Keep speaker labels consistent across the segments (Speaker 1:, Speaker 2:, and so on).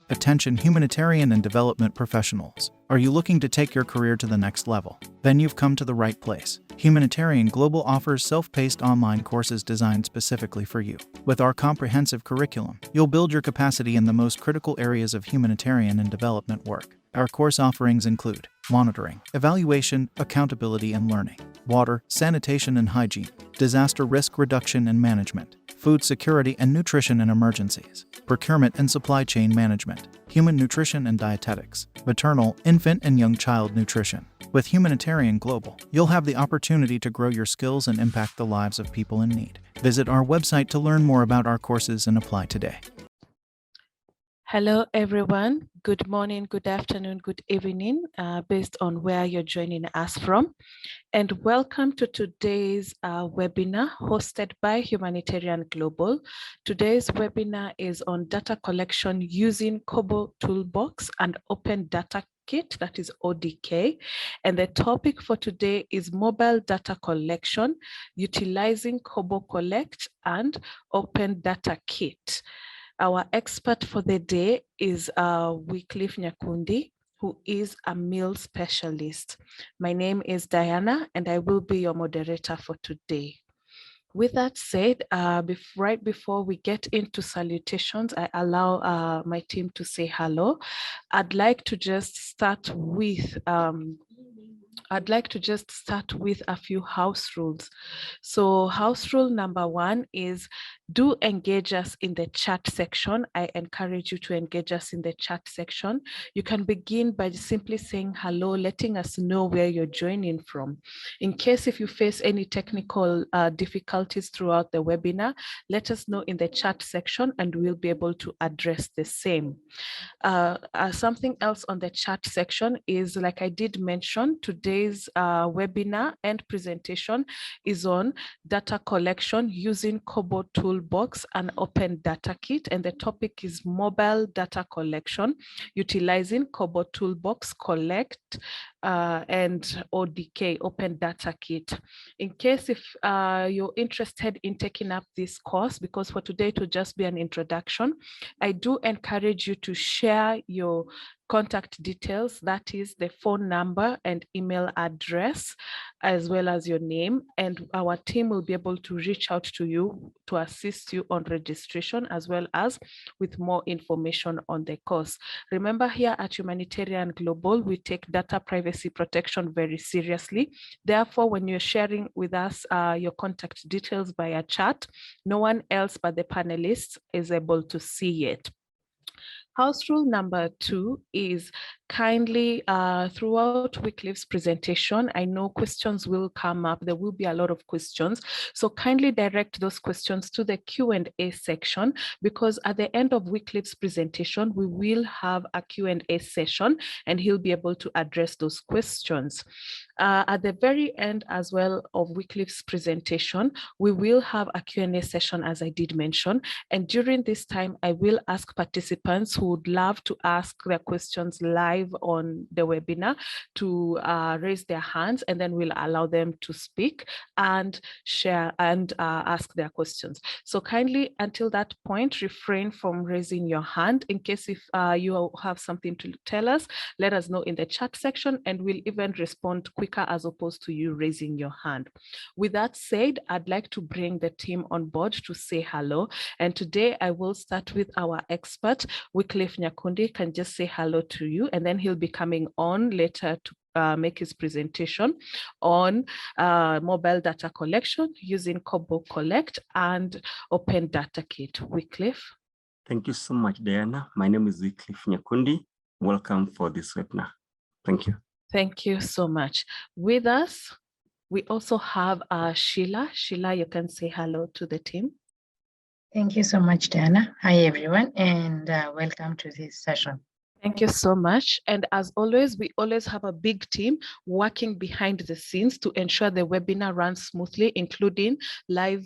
Speaker 1: Attention humanitarian and development professionals. Are you looking to take your career to the next level? Then you've come to the right place. Humanitarian Global offers self-paced online courses designed specifically for you. With our comprehensive curriculum, you'll build your capacity in the most critical areas of humanitarian and development work. Our course offerings include monitoring, evaluation, accountability and learning, water, sanitation and hygiene, disaster risk reduction and management, food security and nutrition in emergencies, procurement and supply chain management, human nutrition and dietetics, maternal, infant and young child nutrition. With Humanitarian Global, you'll have the opportunity to grow your skills and impact the lives of people in need. Visit our website to learn more about our courses and apply today.
Speaker 2: Hello, everyone. Good morning, good afternoon, good evening, based on where you're joining us from. And welcome to today's webinar hosted by Humanitarian Global. Today's webinar is on data collection using KoboToolbox and Open Data Kit, that is ODK. And the topic for today is mobile data collection utilizing Kobo Collect and Open Data Kit. Our expert for the day is Wycliffe Nyakundi, who is a meal specialist. My name is Diana, and I will be your moderator for today. With that said, right before we get into salutations, I allow my team to say hello. I'd like to just start with a few house rules. So house rule number one is do engage us in the chat section. I encourage you to engage us in the chat section. You can begin by simply saying hello, letting us know where you're joining from. In case if you face any technical difficulties throughout the webinar, let us know in the chat section and we'll be able to address the same. Something else on the chat section is, like I did mention, today's webinar and presentation is on data collection using KoboToolbox and Open Data Kit, and the topic is mobile data collection utilizing KoboToolbox, Collect, and ODK, Open Data Kit. In case if you're interested in taking up this course, because for today it will just be an introduction, I do encourage you to share your contact details, that is the phone number and email address, as well as your name, and our team will be able to reach out to you to assist you on registration as well as with more information on the course. Remember, here at Humanitarian Global, we take data privacy protection very seriously. Therefore, when you're sharing with us your contact details via chat, no one else but the panelists is able to see it. House rule number two is kindly throughout Wycliffe's presentation, I know questions will come up. There will be a lot of questions. So kindly direct those questions to the Q&A section, because at the end of Wycliffe's presentation, we will have a Q&A session and he'll be able to address those questions. At the very end as well of Wycliffe's presentation, we will have a Q&A session, as I did mention. And during this time, I will ask participants who would love to ask their questions live on the webinar to raise their hands, and then we'll allow them to speak and share and ask their questions. So kindly, until that point, refrain from raising your hand. In case if you have something to tell us, let us know in the chat section, and we'll even respond quicker as opposed to you raising your hand. With that said, I'd like to bring the team on board to say hello. And today I will start with our expert, Wycliffe Nyakundi. Can just say hello to you, and then he'll be coming on later to make his presentation on mobile data collection using Kobo Collect and Open Data Kit. Wycliffe.
Speaker 3: Thank you so much, Diana. My name is Wycliffe Nyakundi. Welcome for this webinar. Thank you.
Speaker 2: Thank you so much. With us, we also have Sheila. Sheila, you can say hello to the team.
Speaker 4: Thank you so much, Diana. Hi, everyone, and welcome to this session.
Speaker 2: Thank you so much. And as always, we always have a big team working behind the scenes to ensure the webinar runs smoothly, including live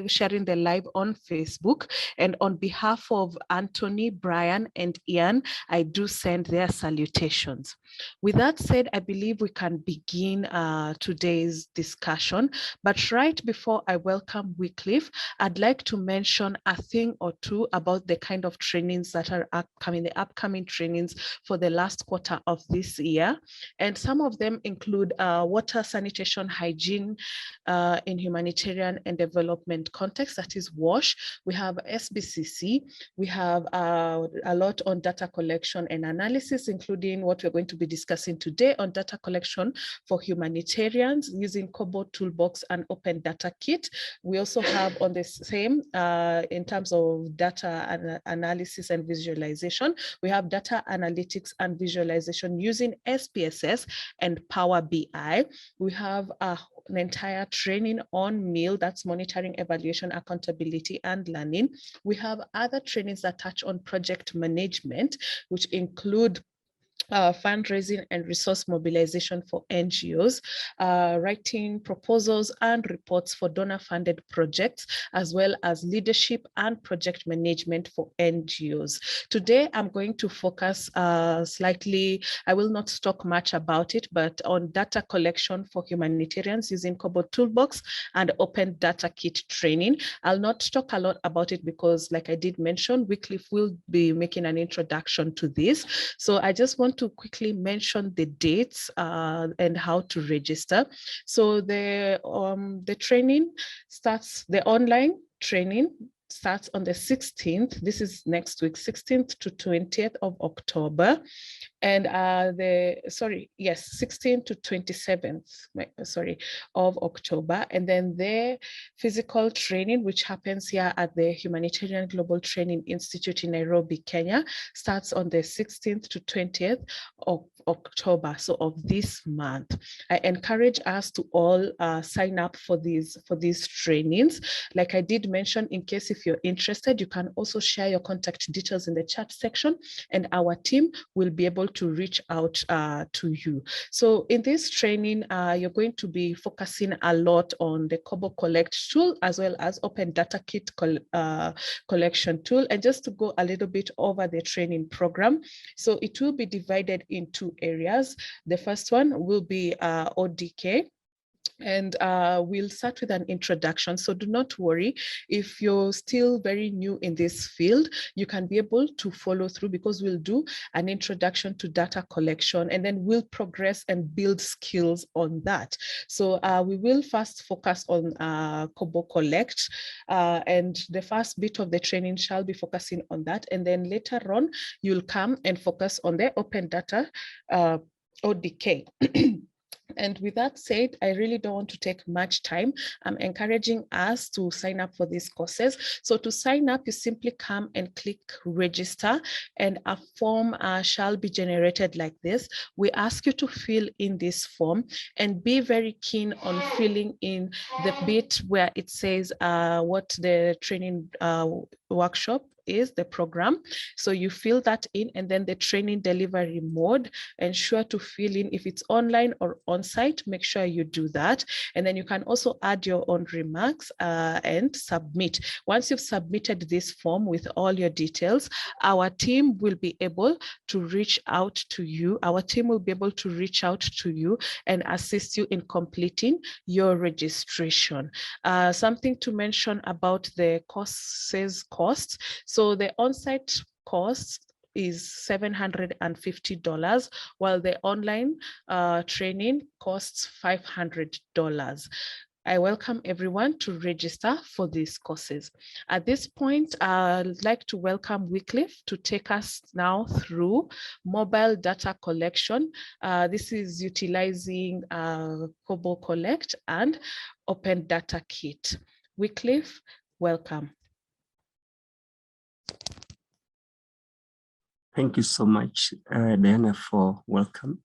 Speaker 2: sharing the live on Facebook. And on behalf of Anthony, Brian, and Ian, I do send their salutations. With that said, I believe we can begin today's discussion. But right before I welcome Wycliffe, I'd like to mention a thing or two about the kind of trainings that are upcoming, the upcoming trainings for the last quarter of this year. And some of them include water, sanitation, hygiene in humanitarian and development context, that is WASH. We have SBCC. We have a lot on data collection and analysis, including what we're going to be discussing today on data collection for humanitarians using KoboToolbox and Open Data Kit. We also have on the same, in terms of data analysis and visualization, we have data analytics and visualization using SPSS and Power BI. We have an entire training on MIL, that's monitoring, evaluation, accountability, and learning. We have other trainings that touch on project management, which include fundraising and resource mobilization for NGOs, writing proposals and reports for donor-funded projects, as well as leadership and project management for NGOs. Today, I'm going to focus slightly, I will not talk much about it, but on data collection for humanitarians using KoboToolbox and Open Data Kit training. I'll not talk a lot about it because, like I did mention, Wycliffe will be making an introduction to this. So I just want to quickly mention the dates and how to register. So the training starts, the online training starts on the 16th. This is next week, 16th to 20th of October. And 16th to 27th, of October. And then the physical training, which happens here at the Humanitarian Global Training Institute in Nairobi, Kenya, starts on the 16th to 20th of October, so of this month. I encourage us to all sign up for these trainings. Like I did mention, in case if you're interested, you can also share your contact details in the chat section, and our team will be able to reach out to you. So in this training, you're going to be focusing a lot on the Kobo Collect tool, as well as Open Data Kit collection tool. And just to go a little bit over the training program, so it will be divided into areas. The first one will be ODK. And we'll start with an introduction. So do not worry, if you're still very new in this field, you can be able to follow through, because we'll do an introduction to data collection, and then we'll progress and build skills on that. So we will first focus on Kobo Collect, and the first bit of the training shall be focusing on that. And then later on, you'll come and focus on the open data ODK. And with that said, I really don't want to take much time. I'm encouraging us to sign up for these courses. So to sign up, you simply come and click register, and a form shall be generated like this. We ask you to fill in this form and be very keen on filling in the bit where it says what the training workshop is, the program. So you fill that in, and then the training delivery mode, ensure to fill in if it's online or on-site, make sure you do that. And then you can also add your own remarks and submit. Once you've submitted this form with all your details, our team will be able to reach out to you. Our team will be able to reach out to you and assist you in completing your registration. Something to mention about the courses costs. So the on-site cost is $750, while the online training costs $500. I welcome everyone to register for these courses. At this point, I'd like to welcome Wycliffe to take us now through mobile data collection. This is utilizing Kobo Collect and Open Data Kit. Wycliffe, welcome.
Speaker 3: Thank you so much, Diana, for welcome.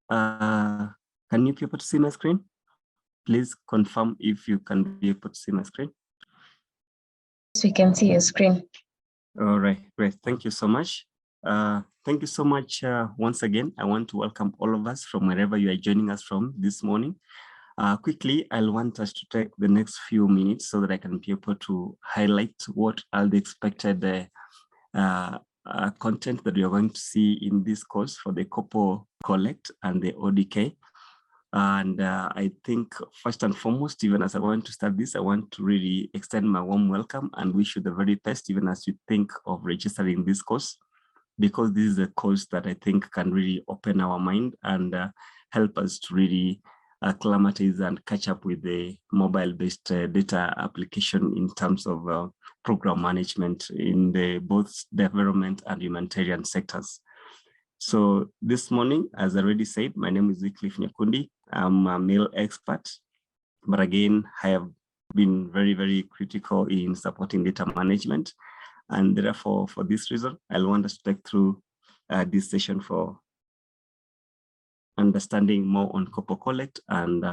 Speaker 3: Can you be able to see my screen? Please confirm if you can be able to see my screen.
Speaker 4: Yes, we can see your screen.
Speaker 3: All right, great. Thank you so much. Thank you so much once again. I want to welcome all of us from wherever you are joining us from this morning. Quickly, I'll want us to take the next few minutes so that I can be able to highlight what are the expected content that we are going to see in this course for the Kobo Collect and the ODK. And I think first and foremost, even as I want to start this, I want to really extend my warm welcome and wish you the very best, even as you think of registering this course, because this is a course that I think can really open our mind and help us to really acclimatize and catch up with the mobile-based data application in terms of program management in the both development and humanitarian sectors. So this morning, as I already said, my name is Wycliffe Nyakundi. I'm a male expert, but again, I have been very, very critical in supporting data management. And therefore, for this reason, I'll want us to take through this session for understanding more on Kobo Collect and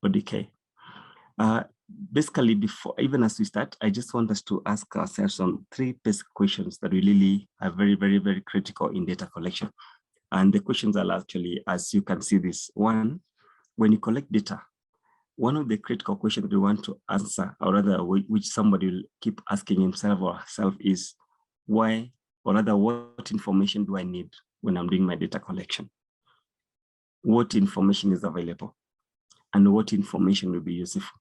Speaker 3: ODK. Basically, before, even as we start, I just want us to ask ourselves some three basic questions that really are very, very, very critical in data collection. And the questions are actually, as you can see this, one, when you collect data, one of the critical questions we want to answer, or rather which somebody will keep asking himself or herself is, why, or rather what information do I need when I'm doing my data collection? What information is available? And what information will be useful?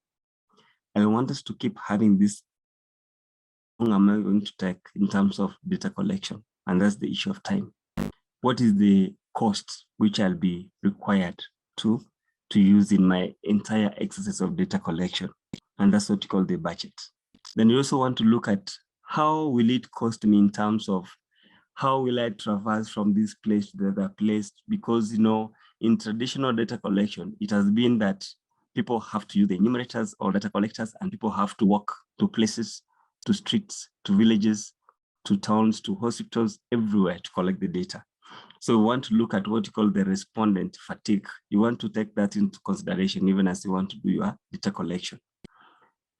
Speaker 3: I want us to keep having this, how long am I going to take in terms of data collection? And that's the issue of time. What is the cost which I'll be required to use in my entire exercise of data collection? And that's what you call the budget. Then you also want to look at how will it cost me in terms of how will I traverse from this place to the other place? Because, you know, in traditional data collection, it has been that people have to use the enumerators or data collectors, and people have to walk to places, to streets, to villages, to towns, to hospitals, everywhere to collect the data. So we want to look at what you call the respondent fatigue. You want to take that into consideration even as you want to do your data collection.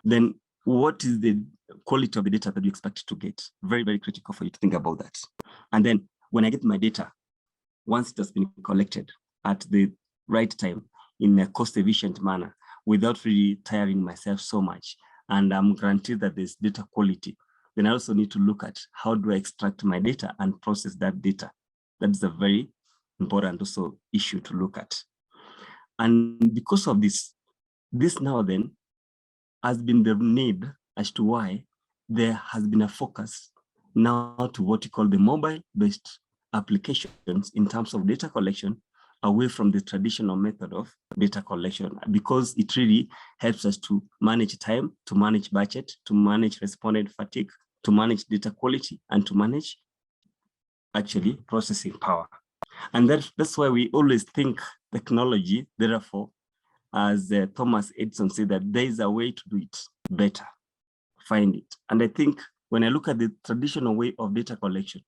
Speaker 3: Then what is the quality of the data that you expect to get? Very, very critical for you to think about that. And then when I get my data, once it has been collected at the right time, in a cost-efficient manner, without really tiring myself so much, and I'm guaranteed that there's data quality, then I also need to look at how do I extract my data and process that data. That's a very important also issue to look at. And because of this now then has been the need as to why there has been a focus now to what you call the mobile-based applications in terms of data collection, away from the traditional method of data collection, because it really helps us to manage time, to manage budget, to manage respondent fatigue, to manage data quality, and to manage actually processing power. And that's why we always think technology, therefore, as Thomas Edison said, that there is a way to do it better, find it. And I think when I look at the traditional way of data collection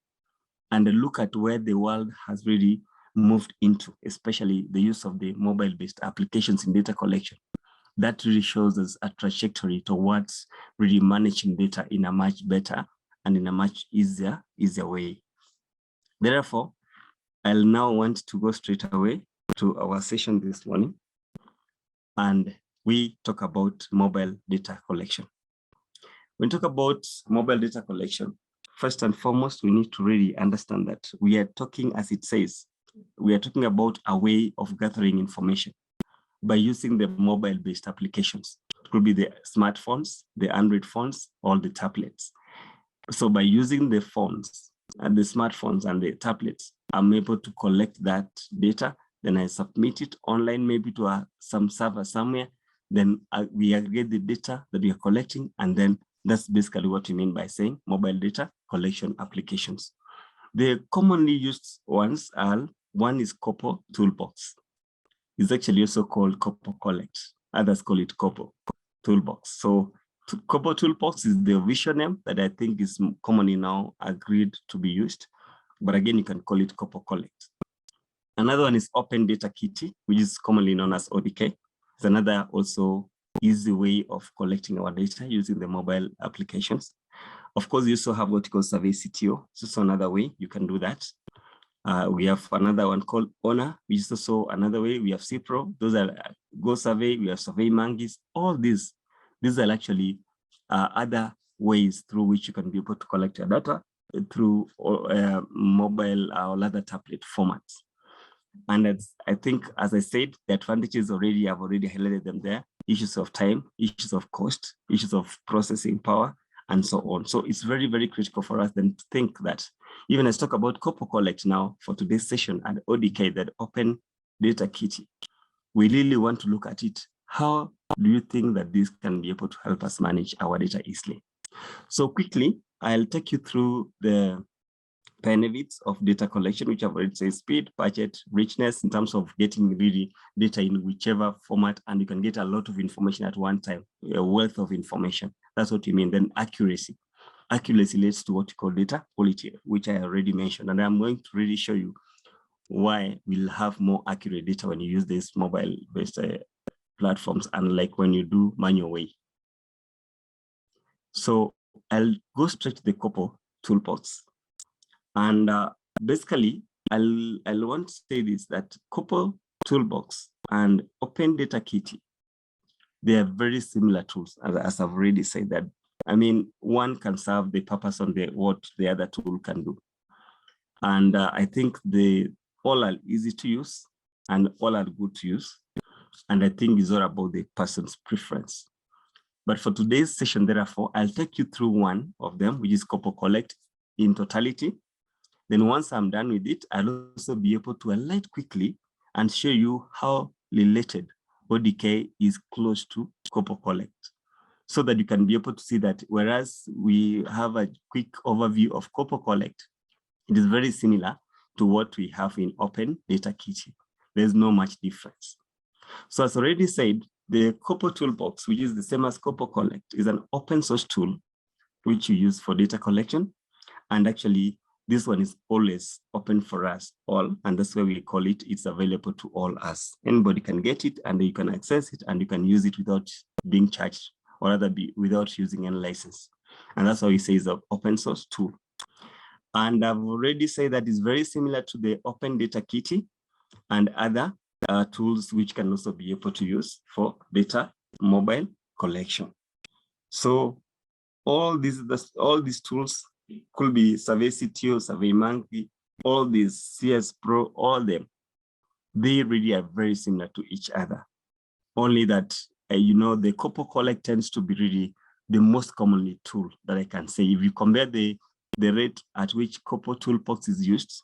Speaker 3: and I look at where the world has really moved into, especially the use of the mobile-based applications in data collection, that really shows us a trajectory towards really managing data in a much better and in a much easier way. Therefore, I'll now want to go straight away to our session this morning, and we talk about mobile data collection. When we talk about mobile data collection, first and foremost, we need to really understand that we are talking, as it says, we are talking about a way of gathering information by using the mobile-based applications. It could be the smartphones, the Android phones, or the tablets. So by using the phones and the smartphones and the tablets, I'm able to collect that data, then I submit it online, maybe to some server somewhere, then we aggregate the data that we are collecting, and then that's basically what we mean by saying mobile data collection applications. The commonly used ones are, one is KoboToolbox. It's actually also called Kobo Collect. Others call it KoboToolbox. So KoboToolbox is the official name that I think is commonly now agreed to be used. But again, you can call it Kobo Collect. Another one is Open Data Kitty, which is commonly known as ODK. It's another also easy way of collecting our data using the mobile applications. Of course, you also have what you call survey CTO. It's also another way you can do that. We have another one called Honor, which is also another way. We have CPRO, those are Go Survey, we have Survey Monkeys, all these are actually other ways through which you can be able to collect your data through mobile or other tablet formats. And I think, as I said, the advantages I've already highlighted them there: issues of time, issues of cost, issues of processing power, and so on. So it's very, very critical for us then to think that, even as talk about Kobo Collect now for today's session and ODK, that Open Data Kitty, we really want to look at it. How do you think that this can be able to help us manage our data easily? So quickly, I'll take you through the benefits of data collection, which I've already said: speed, budget, richness, in terms of getting really data in whichever format, and you can get a lot of information at one time, a wealth of information. That's what you mean. Then accuracy. Accuracy leads to what you call data quality, which I already mentioned. And I'm going to really show you why we'll have more accurate data when you use these mobile-based platforms, unlike when you do manual way. So I'll go straight to the Kobo toolbox. And basically, I'll want to say this, that Kobo toolbox and Open Data Kitty, they are very similar tools, as I've already said. That, I mean, one can serve the purpose on what the other tool can do. And I think they all are easy to use and all are good to use. And I think it's all about the person's preference. But for today's session, therefore, I'll take you through one of them, which is Kobo Collect in totality. Then once I'm done with it, I'll also be able to highlight quickly and show you how related ODK is close to Kobo Collect, so that you can be able to see that whereas we have a quick overview of Kobo Collect, it is very similar to what we have in Open Data Kitty. There's no much difference. So as already said, the Kobo Toolbox, which is the same as Kobo Collect, is an open source tool which you use for data collection. And actually, this one is always open for us all, and that's why we call it, it's available to all us. Anybody can get it, and you can access it, and you can use it without being charged, or rather without using any license. And that's why we say it's an open source tool. And I've already said that it's very similar to the Open Data Kitty and other tools which can also be able to use for data mobile collection. So all these tools could be Survey CTO, Survey Monkey, all these CS Pro, all them, they really are very similar to each other. Only that, the Kobo Collect tends to be really the most commonly tool that I can say. If you compare the rate at which Kobo Toolbox is used,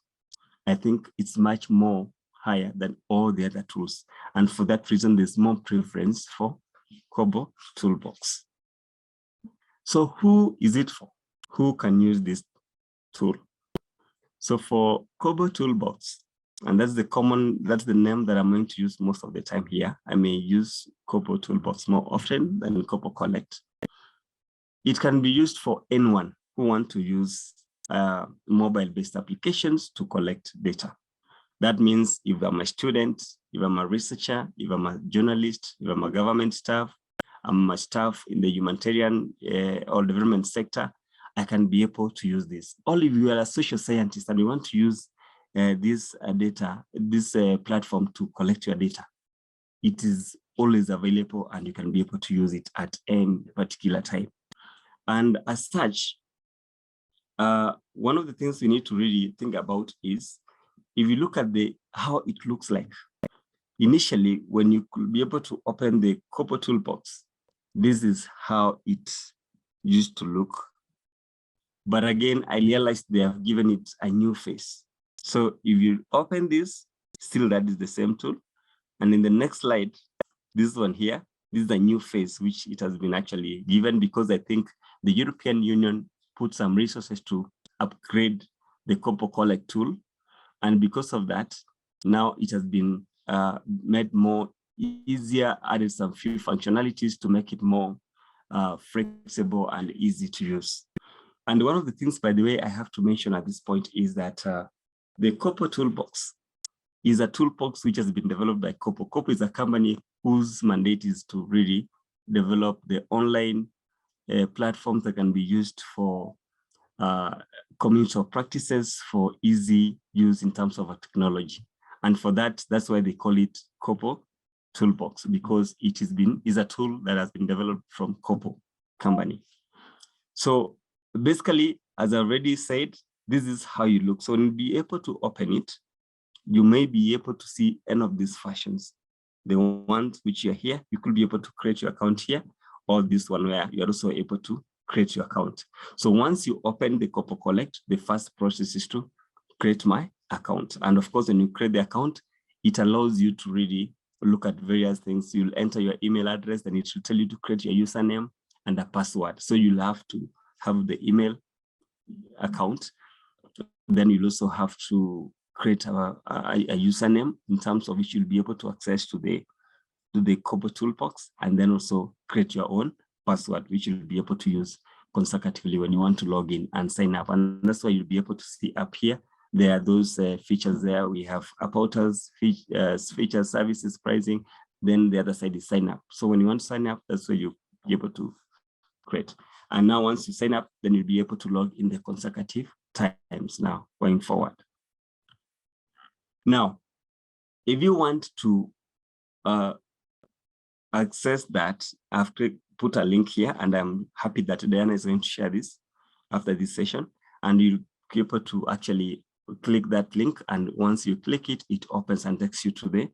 Speaker 3: I think it's much more higher than all the other tools. And for that reason, there's more preference for Kobo Toolbox. So who is it for? Who can use this tool? So for Kobo Toolbox, and that's the name that I'm going to use most of the time here. I may use Kobo Toolbox more often than Kobo Collect. It can be used for anyone who want to use mobile-based applications to collect data. That means if I'm a student, if I'm a researcher, if I'm a journalist, if I'm a government staff, I'm a staff in the humanitarian or development sector, I can be able to use this. Or if you are a social scientist and you want to use this platform to collect your data, it is always available and you can be able to use it at any particular time. And as such, one of the things we need to really think about is, if you look at how it looks like, initially, when you could be able to open the Kobo Toolbox, this is how it used to look. But again, I realized they have given it a new face. So if you open this, still that is the same tool. And in the next slide, this one here, this is a new face, which it has been actually given because I think the European Union put some resources to upgrade the Kobo Collect tool. And because of that, now it has been made more easier, added some few functionalities to make it more flexible and easy to use. And one of the things, by the way, I have to mention at this point is that the Kobo Toolbox is a toolbox which has been developed by Kobo. Kobo is a company whose mandate is to really develop the online platforms that can be used for community of practices for easy use in terms of a technology. And for that, that's why they call it KoboToolbox, because it is a tool that has been developed from Kobo company. So basically, as I already said, this is how you look. So when you be able to open it, you may be able to see any of these functions. The ones which you're here, you could be able to create your account here, or this one where you're also able to create your account. So once you open the Kobo Collect, the first process is to create my account. And of course, when you create the account, it allows you to really look at various things. You'll enter your email address, and it will tell you to create your username and a password. So you'll have to have the email account. Then you'll also have to create a username in terms of which you'll be able to access to the KoboToolbox, and then also create your own password, which you'll be able to use consecutively when you want to log in and sign up. And that's why you'll be able to see up here. There are those features there. We have about us, features, services, pricing. Then the other side is sign up. So when you want to sign up, that's where you'll be able to create. And now once you sign up, then you'll be able to log in the consecutive times now going forward. Now, if you want to access that, I've put a link here, and I'm happy that Diana is going to share this after this session, and you'll be able to actually click that link, and once you click it, it opens and takes you to the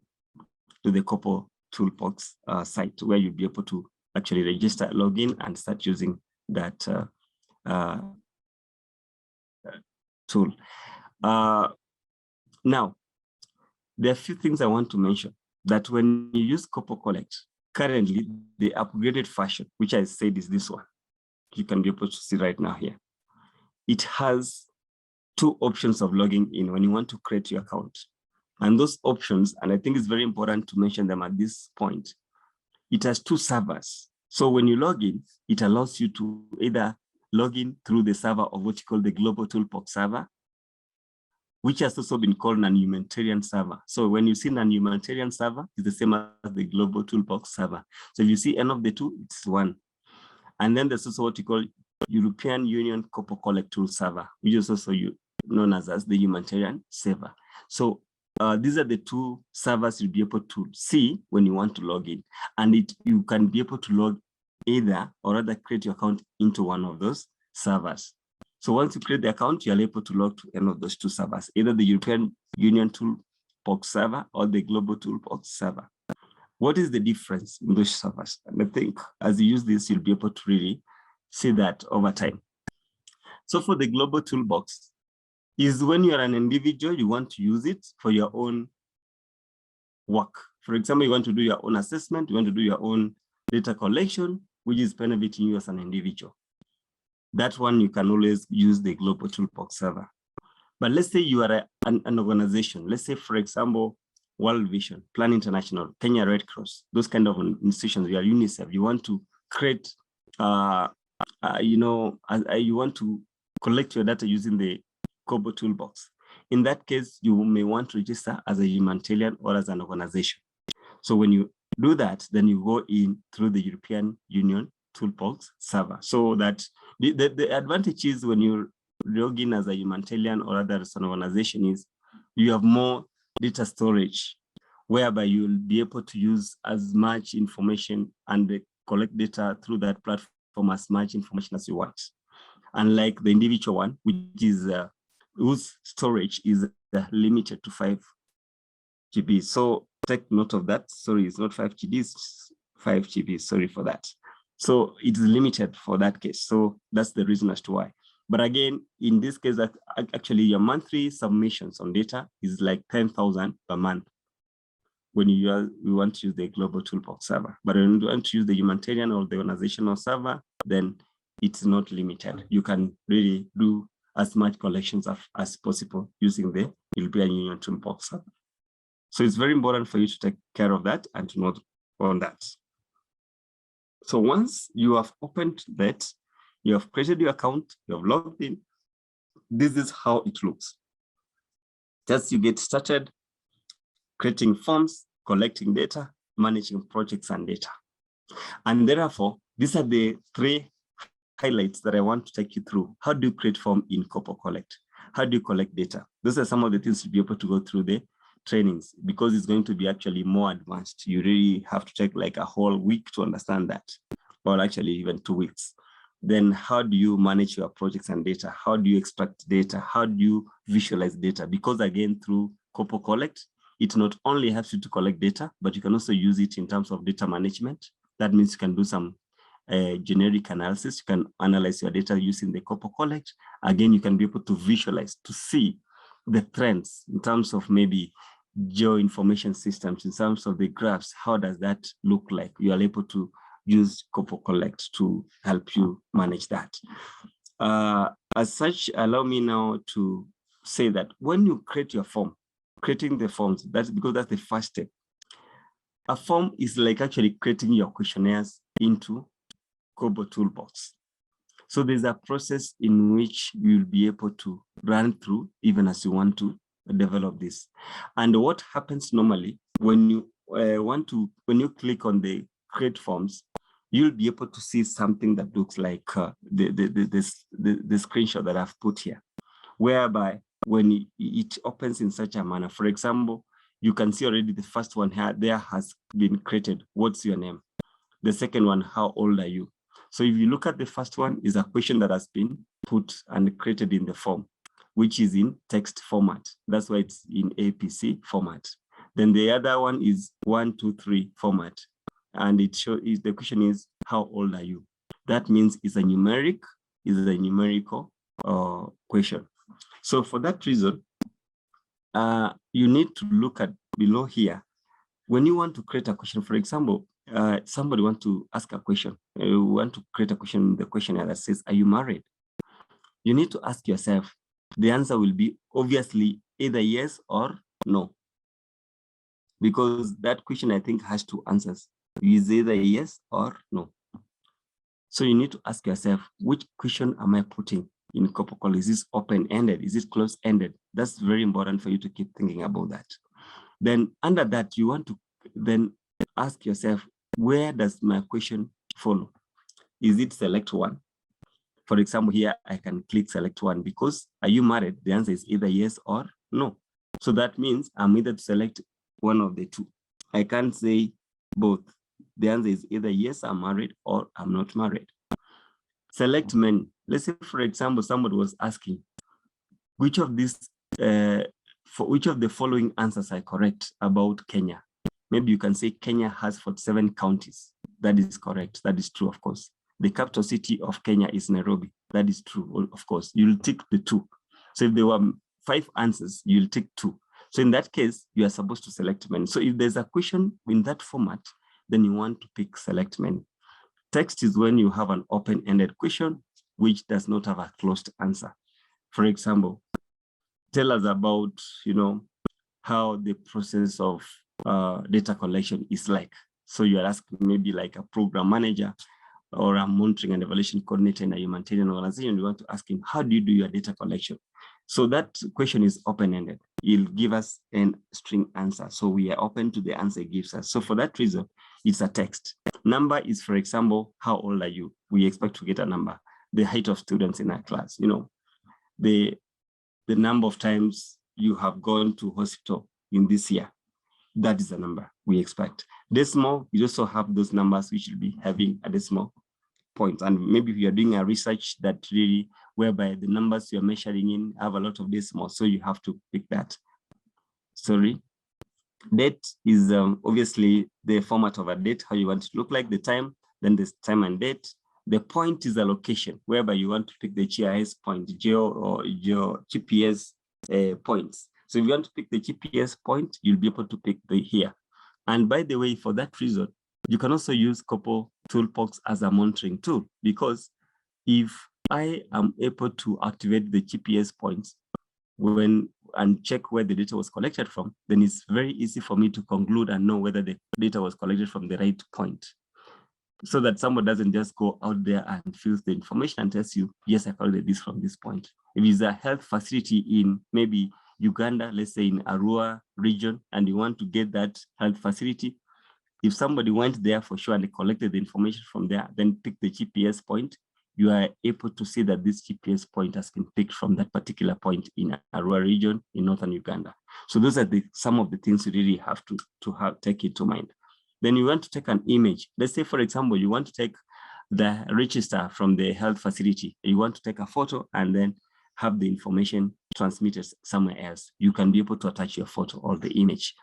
Speaker 3: KoboToolbox site, where you'll be able to actually register, log in, and start using that tool. Now, there are a few things I want to mention, that when you use Kobo Collect, currently the upgraded version, which I said is this one, you can be able to see right now here. It has two options of logging in when you want to create your account. And those options, and I think it's very important to mention them at this point, it has two servers. So when you log in, it allows you to either log in through the server of what you call the KoboToolbox server, which has also been called a Humanitarian server. So when you see a Humanitarian server, it's the same as the KoboToolbox server. So if you see any of the two, it's one. And then there's also what you call European Union Kobo Collect Tool server, which is also known as the Humanitarian server. So these are the two servers you'll be able to see when you want to log in. And you can be able to log either, or rather create your account into one of those servers. So once you create the account, you're able to log to any of those two servers, either the European Union Toolbox server or the KoboToolbox server. What is the difference in those servers? And I think as you use this, you'll be able to really see that over time. So for the KoboToolbox, is when you're an individual, you want to use it for your own work. For example, you want to do your own assessment, you want to do your own data collection, which is benefiting you as an individual. That one, you can always use the KoboToolbox server. But let's say you are an organization. Let's say, for example, World Vision, Plan International, Kenya Red Cross, those kind of institutions, you are UNICEF, you want to create, you want to collect your data using the KoboToolbox. In that case, you may want to register as a humanitarian or as an organization. So when you do that, then you go in through the European Union Toolbox server. So that the advantage is when you log in as a humanitarian or other as an organization is you have more data storage, whereby you'll be able to use as much information and collect data through that platform, as much information as you want. Unlike the individual one, which is whose storage is limited to 5 GB. So take note of that. Sorry, it's not 5 GB, it's 5 GB. Sorry for that. So it's limited for that case. So that's the reason as to why. But again, in this case, actually your monthly submissions on data is like 10,000 per month when you want to use the KoboToolbox server. But when you want to use the humanitarian or the organizational server, then it's not limited. You can really do as much collections as possible using the European Union Toolbox server. So it's very important for you to take care of that and to note on that. So once you have opened that, you have created your account, you have logged in, this is how it looks. Just you get started creating forms, collecting data, managing projects and data. And therefore, these are the 3 highlights that I want to take you through. How do you create form in Kobo Collect? How do you collect data? Those are some of the things to be able to go through the trainings, because it's going to be actually more advanced. You really have to take like a whole week to understand that, or actually even 2 weeks. Then how do you manage your projects and data? How do you extract data? How do you visualize data? Because again, through Kobo Collect, it not only helps you to collect data, but you can also use it in terms of data management. That means you can do some generic analysis. You can analyze your data using the Kobo Collect. Again, you can be able to visualize, to see the trends in terms of maybe geo-information systems, in terms of the graphs. How does that look like? You are able to use Kobo Collect to help you manage that. As such, allow me now to say that when you create your form, creating the forms, that's because that's the first step. A form is like actually creating your questionnaires into KoboToolbox. So there's a process in which you'll be able to run through even as you want to develop this. And what happens normally when you when you click on the create forms, you'll be able to see something that looks like the screenshot that I've put here, whereby when it opens in such a manner, for example, you can see already the first one here, there has been created. What's your name? The second one, how old are you? So if you look at the first one, is a question that has been put and created in the form, which is in text format. That's why it's in APC format. Then the other one is 1, 2, 3 format. And it shows the question is, how old are you? That means it's a numerical question. So for that reason, you need to look at below here. When you want to create a question, for example, somebody wants to ask a question. You want to create a question in the questionnaire that says, are you married? You need to ask yourself, the answer will be obviously either yes or no. Because that question, I think, has 2 answers. Is either yes or no. So you need to ask yourself, which question am I putting in Kobo Collect? Is this open-ended? Is it closed-ended? That's very important for you to keep thinking about that. Then under that, you want to then ask yourself, where does my question follow? Is it select one? For example, here I can click select one because are you married? The answer is either yes or no. So that means I'm either to select one of the 2. I can't say both. The answer is either yes, I'm married, or I'm not married. Select many. Let's say, for example, somebody was asking, which of these, for which of the following answers are correct about Kenya? Maybe you can say Kenya has 47 counties. That is correct. That is true, of course. The capital city of Kenya is Nairobi. That is true, of course. You'll tick the 2. So if there were 5 answers, you'll tick 2. So in that case, you are supposed to select many. So if there's a question in that format, then you want to pick select many. Text is when you have an open-ended question which does not have a closed answer. For example, tell us about, how the process of data collection is like. So you are asking maybe like a program manager or a monitoring and evaluation coordinator in a humanitarian organization. You want to ask him, how do you do your data collection? So that question is open-ended. He'll give us a string answer. So we are open to the answer he gives us. So for that reason, it's a text. Number is, for example, how old are you? We expect to get a number. The height of students in our class, the number of times you have gone to hospital in this year. That is the number we expect. Decimal, you also have those numbers which will be having a decimal point. And maybe if you're doing a research that really, whereby the numbers you're measuring in have a lot of decimals, so you have to pick that. Sorry. Date is obviously the format of a date, how you want it to look like, the time, then this time and date. The point is a location, whereby you want to pick the GIS point, GPS points. So if you want to pick the GPS point, you'll be able to pick the here. And by the way, for that reason, you can also use KoboToolbox as a monitoring tool, because if I am able to activate the GPS points and check where the data was collected from, then it's very easy for me to conclude and know whether the data was collected from the right point, so that someone doesn't just go out there and fills the information and tells you, yes, I collected this from this point. If it's a health facility in maybe Uganda, let's say in Arua region, and you want to get that health facility, if somebody went there for sure and they collected the information from there, then pick the GPS point, you are able to see that this GPS point has been picked from that particular point in a rural region in northern Uganda. So those are some of the things you really have to take into mind. Then you want to take an image. Let's say, for example, you want to take the register from the health facility. You want to take a photo and then have the information transmitted somewhere else. You can be able to attach your photo or the image.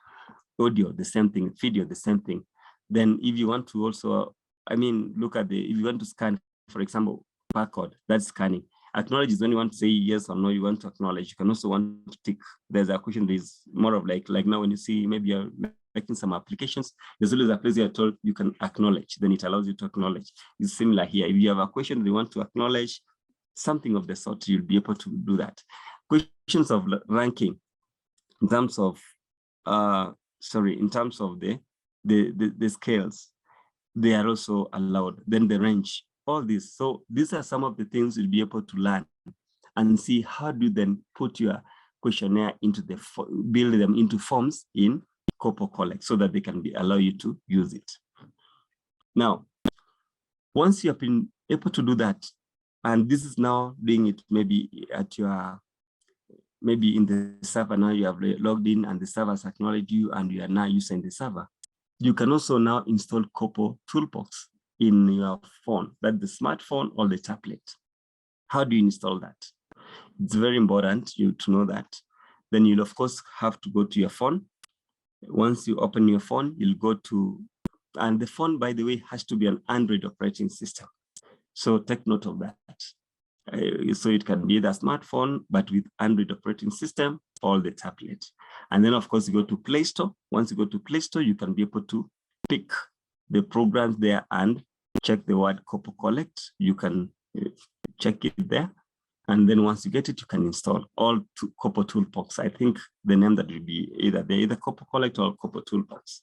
Speaker 3: Audio, the same thing. Video, the same thing. Then if you want to also, look at if you want to scan, for example, barcode, that's scanning. Acknowledge is when you want to say yes or no, you want to acknowledge. You can also want to tick. There's a question that is more of like now when you see maybe you're making some applications, there's always a place you're told you can acknowledge, then it allows you to acknowledge. It's similar here. If you have a question that you want to acknowledge, something of the sort, you'll be able to do that. Questions of ranking in terms of, in terms of the scales, they are also allowed. Then the range, all this. So these are some of the things you'll be able to learn and see how do you then put your questionnaire into build them into forms in Kobo Collect so that they can allow you to use it. Now, once you have been able to do that, and this is now doing it maybe at maybe in the server now you have logged in and the server has acknowledged you and you are now using the server. You can also now install KoboToolbox in your phone, that's the smartphone or the tablet. How do you install that? It's very important to know that. Then you'll of course have to go to your phone. Once you open your phone, you'll go to, and the phone, by the way, has to be an Android operating system. So take note of that. So it can be the smartphone, but with Android operating system or the tablet. And then of course you go to Play Store. Once you go to Play Store, you can be able to pick the programs there and check the word Kobo Collect. You can check it there. And then once you get it, you can install all to KoboToolbox. I think the name that will be either Kobo Collect or KoboToolbox.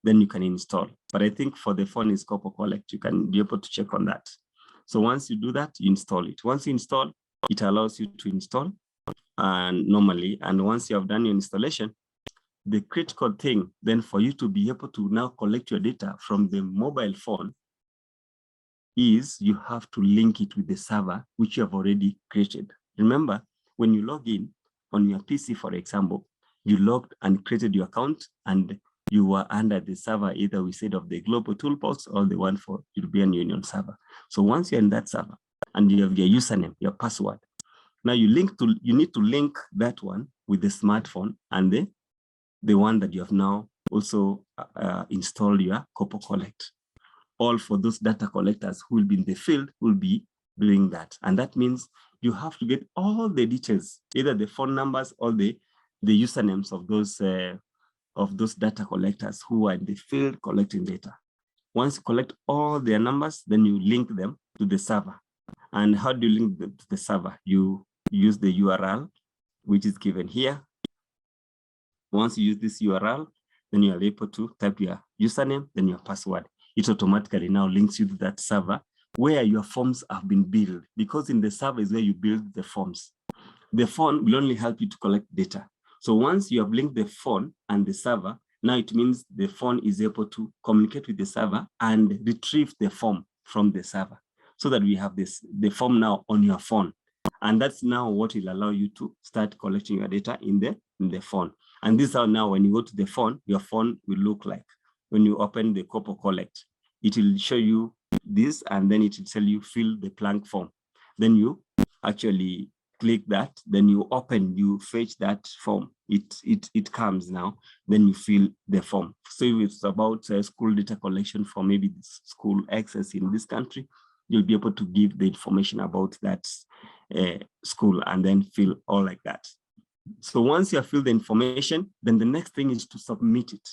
Speaker 3: Then you can install. But I think for the phone is Kobo Collect. You can be able to check on that. So once you do that, you install it. Once you install, it allows you to install normally. And once you have done your installation, the critical thing then for you to be able to now collect your data from the mobile phone is you have to link it with the server, which you have already created. Remember, when you log in on your PC, for example, you logged and created your account and you were under the server, either we said of the Global Toolbox or the one for European Union server. So once you're in that server and you have your username, your password, now you need to link that one with the smartphone and the one that you have now also installed your Kobo Collect. All for those data collectors who will be in the field will be doing that. And that means you have to get all the details, either the phone numbers or the usernames of those data collectors who are in the field collecting data. Once you collect all their numbers, then you link them to the server. And how do you link them to the server? You use the URL, which is given here. Once you use this URL, then you are able to type your username, then your password. It automatically now links you to that server where your forms have been built, because in the server is where you build the forms. The phone will only help you to collect data. So once you have linked the phone and the server, now it means the phone is able to communicate with the server and retrieve the form from the server, so that we have the form now on your phone. And that's now what will allow you to start collecting your data in the phone. And this is how now when you go to the phone, your phone will look like. When you open the Kobo Collect, it will show you this, and then it will tell you fill the blank form. Then you actually click that, then you open, you fetch that form. It comes now, then you fill the form. So if it's about school data collection for maybe school access in this country, you'll be able to give the information about that school and then fill all like that. So once you have filled the information, then the next thing is to submit it.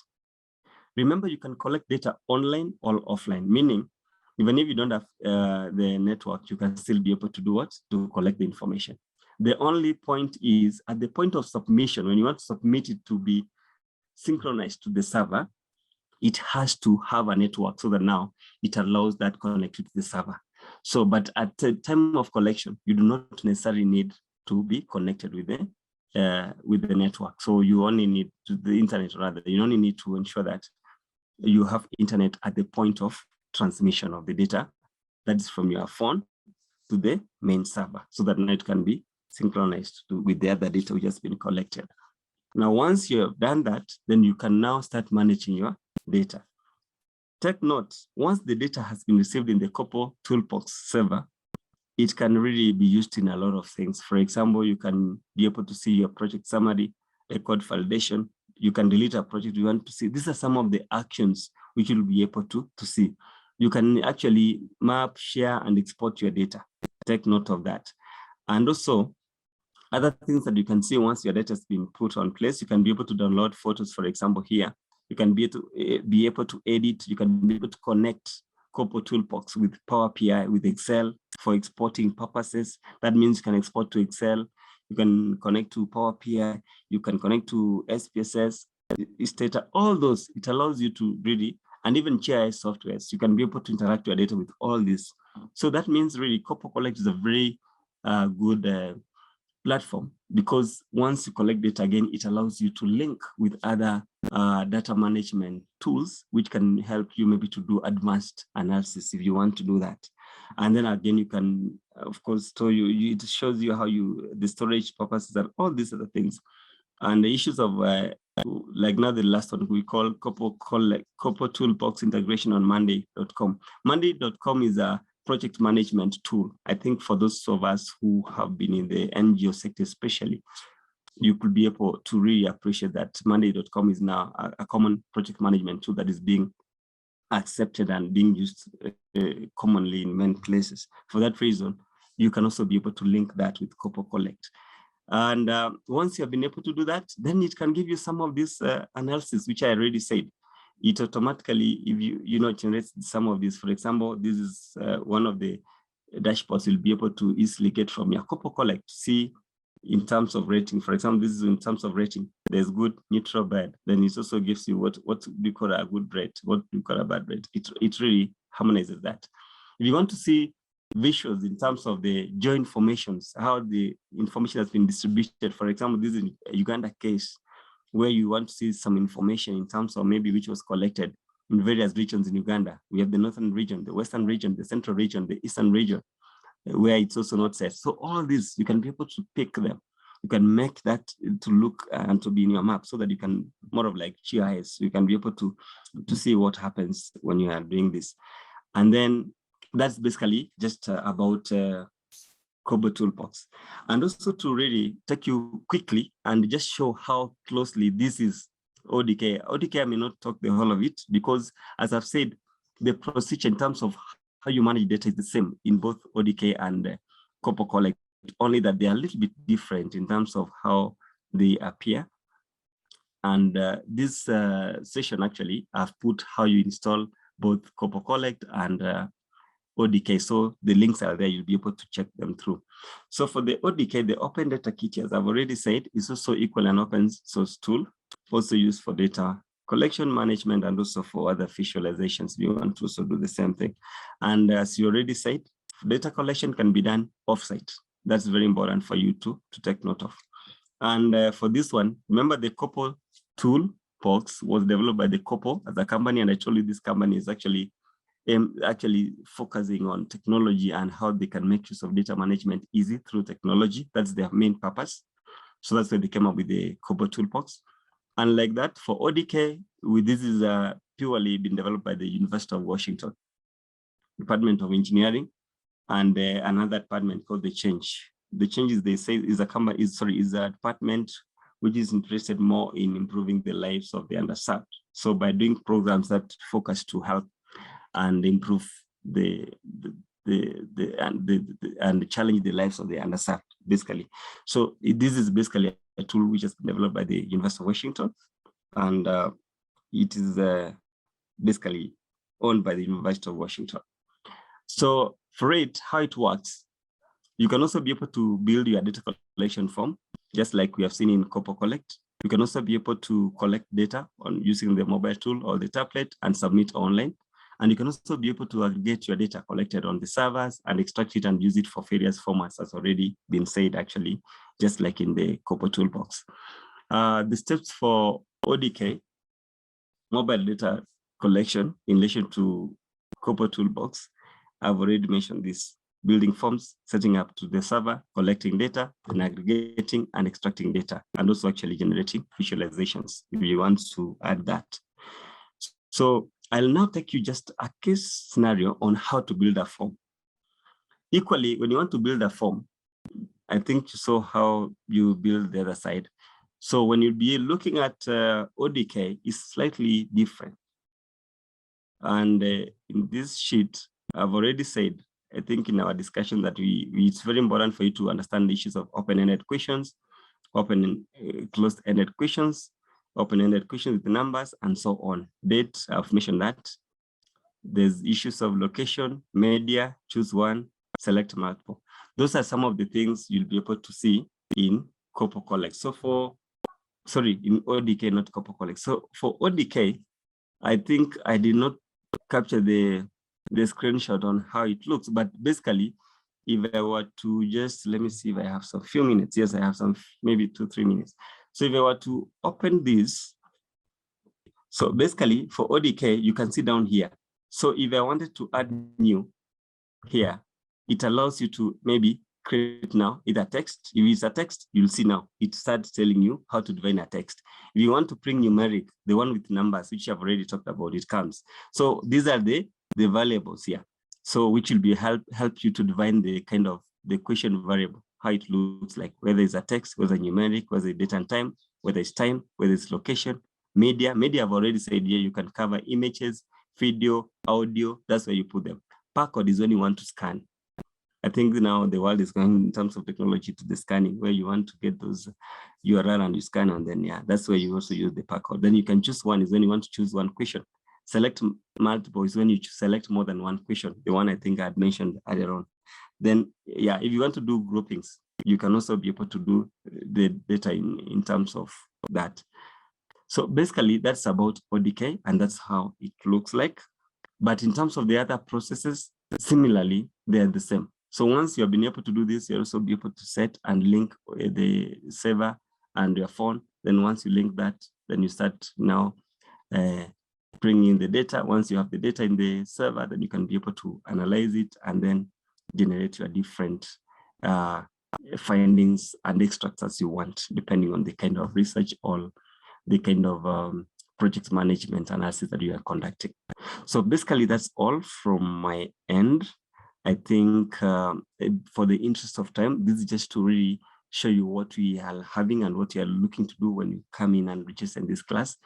Speaker 3: Remember, you can collect data online or offline, meaning even if you don't have the network, you can still be able to do what? To collect the information. The only point is at the point of submission, when you want to submit it to be synchronized to the server, it has to have a network so that now it allows that connectivity to the server. So, but at the time of collection, you do not necessarily need to be connected with the network. So you only need the internet, rather. You only need to ensure that you have internet at the point of transmission of the data that is from your phone to the main server so that now it can be synchronized with the other data which has been collected. Now, once you have done that, then you can now start managing your data. Take note, once the data has been received in the KoboToolbox server, it can really be used in a lot of things. For example, you can be able to see your project summary, a code validation. You can delete a project you want to see. These are some of the actions which you'll be able to see. You can actually map, share, and export your data. Take note of that. And also, other things that you can see once your data has been put on place, you can be able to download photos, for example, here. You can be able to edit, you can be able to connect KoboToolbox with Power BI, with Excel for exporting purposes. That means you can export to Excel, you can connect to Power BI, you can connect to SPSS, Stata, all those. It allows you to really, and even GIS softwares, you can be able to interact your data with all this. So that means really Kobo Collect is a very good platform, because once you collect data again, it allows you to link with other data management tools, which can help you maybe to do advanced analysis if you want to do that. And then again, you can, of course, it shows you how the storage purposes and all these other things. And the issues of, like now the last one, we call KoboToolbox integration on Monday.com. Monday.com is a project management tool. I think for those of us who have been in the NGO sector especially, you could be able to really appreciate that Monday.com is now a common project management tool that is being accepted and being used commonly in many places. For that reason, you can also be able to link that with Kobo Collect. And once you have been able to do that, then it can give you some of this analysis, which I already said. It automatically, if you generates some of these. For example, this is one of the dashboards you'll be able to easily get from your Kobo Collect. See, in terms of rating, for example, this is in terms of rating. There's good, neutral, bad. Then it also gives you what do you call a good rate, what do you call a bad rate. It really harmonizes that. If you want to see visuals in terms of the joint formations, how the information has been distributed. For example, this is a Uganda case, where you want to see some information in terms of maybe which was collected in various regions in Uganda. We have the northern region, the western region, the central region, the eastern region, where it's also not set. So all these, you can be able to pick them. You can make that to look and to be in your map so that you can, more of like GIS, you can be able to see what happens when you are doing this. And then that's basically just about KoboToolbox. And also to really take you quickly and just show how closely this is ODK. ODK, I may not talk the whole of it, because as I've said, the procedure in terms of how you manage data is the same in both ODK and Kobo Collect, only that they are a little bit different in terms of how they appear. And this session, actually, I've put how you install both Kobo Collect and ODK. So the links are there, you'll be able to check them through. So for the ODK, the Open Data Kit, as I've already said, is also equal an open source tool, also used for data collection management and also for other visualizations. We want to also do the same thing. And as you already said, data collection can be done offsite. That's very important for you to take note of. And for this one, remember the KoboToolbox was developed by the Kobo as a company, and I told you this company is actually focusing on technology and how they can make use of data management easy through technology. That's their main purpose. So that's why they came up with the KoboToolbox. And like that, for ODK, this is purely been developed by the University of Washington, Department of Engineering, and another department called the Change. The Change, they say, is a department which is interested more in improving the lives of the underserved. So by doing programs that focus to help and improve and challenge the lives of the underserved, basically. So this is basically a tool which has been developed by the University of Washington, and it is basically owned by the University of Washington. So for it, how it works, you can also be able to build your data collection form, just like we have seen in Kobo Collect. You can also be able to collect data using the mobile tool or the tablet and submit online. And you can also be able to aggregate your data collected on the servers and extract it and use it for various formats, as already been said, actually, just like in the KoboToolbox. The steps for ODK, mobile data collection in relation to KoboToolbox, I've already mentioned this. building forms, setting up to the server, collecting data, then aggregating and extracting data, and also actually generating visualizations if you want to add that. So I'll now take you just a case scenario on how to build a form. Equally, when you want to build a form, I think you saw how you build the other side. So when you'll be looking at ODK, it's slightly different. And in this sheet, I've already said, I think in our discussion that it's very important for you to understand the issues of open-ended questions, open and closed-ended questions, open-ended questions with numbers, and so on. Date, I've mentioned that. There's issues of location, media, choose one, select multiple. Those are some of the things you'll be able to see in Kobo Collect. So in ODK, not Kobo Collect. So for ODK, I think I did not capture the screenshot on how it looks, but basically, if I were to just, let me see if I have some few minutes. Yes, I have some, maybe 2-3 minutes. So if I were to open this, so basically for ODK, you can see down here. So if I wanted to add new here, it allows you to maybe create now either text. If it's a text, you'll see now it starts telling you how to define a text. If you want to bring numeric, the one with numbers, which I've already talked about, it comes. So these are the variables here. So which will be help you to define the kind of the question variable, how it looks like, whether it's a text, whether numeric, whether it's date and time, whether it's time, whether it's location, media. Media I've already said here, you can cover images, video, audio, that's where you put them. Barcode is when you want to scan. I think now the world is going in terms of technology to the scanning, where you want to get those URL and you scan, and then that's where you also use the barcode. Then you can choose one is when you want to choose one question. Select multiple is when you select more than one question. The one I think I had mentioned earlier on. Then if you want to do groupings, you can also be able to do the data in terms of that. So basically that's about ODK, and that's how it looks like. But in terms of the other processes, similarly, they're the same. So once you have been able to do this, you'll also be able to set and link the server and your phone. Then once you link that, then you start now bringing in the data. Once you have the data in the server, then you can be able to analyze it and then generate your different findings and extracts as you want, depending on the kind of research or the kind of project management analysis that you are conducting. So basically that's all from my end. I think for the interest of time, this is just to really show you what we are having and what you are looking to do when you come in and register in this class.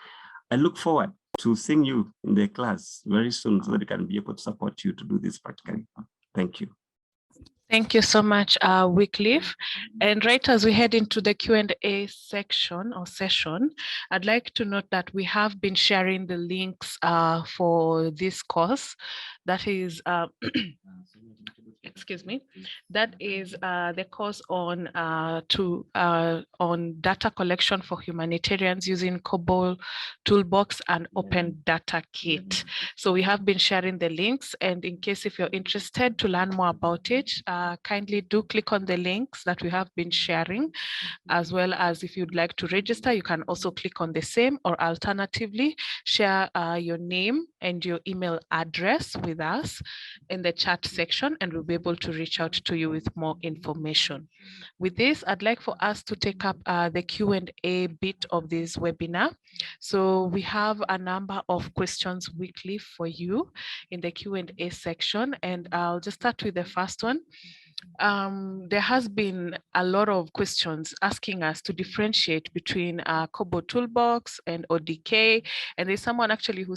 Speaker 3: I look forward to seeing you in the class very soon so that I can be able to support you to do this practically. Thank you.
Speaker 2: Thank you so much, Wycliffe. And right as we head into the Q&A section or session, I'd like to note that we have been sharing the links for this course. That is, excuse me, that is the course on data collection for humanitarians using KoboToolbox and Open Data Kit. So we have been sharing the links, and in case if you're interested to learn more about it, kindly do click on the links that we have been sharing, as well as if you'd like to register, you can also click on the same, or alternatively, share your name and your email address with us in the chat section, and we'll be able to reach out to you with more information. With this, I'd like for us to take up the Q&A bit of this webinar. So we have a number of questions weekly for you in the Q&A section, and I'll just start with the first one. There has been a lot of questions asking us to differentiate between KoboToolbox and ODK. And there's someone actually who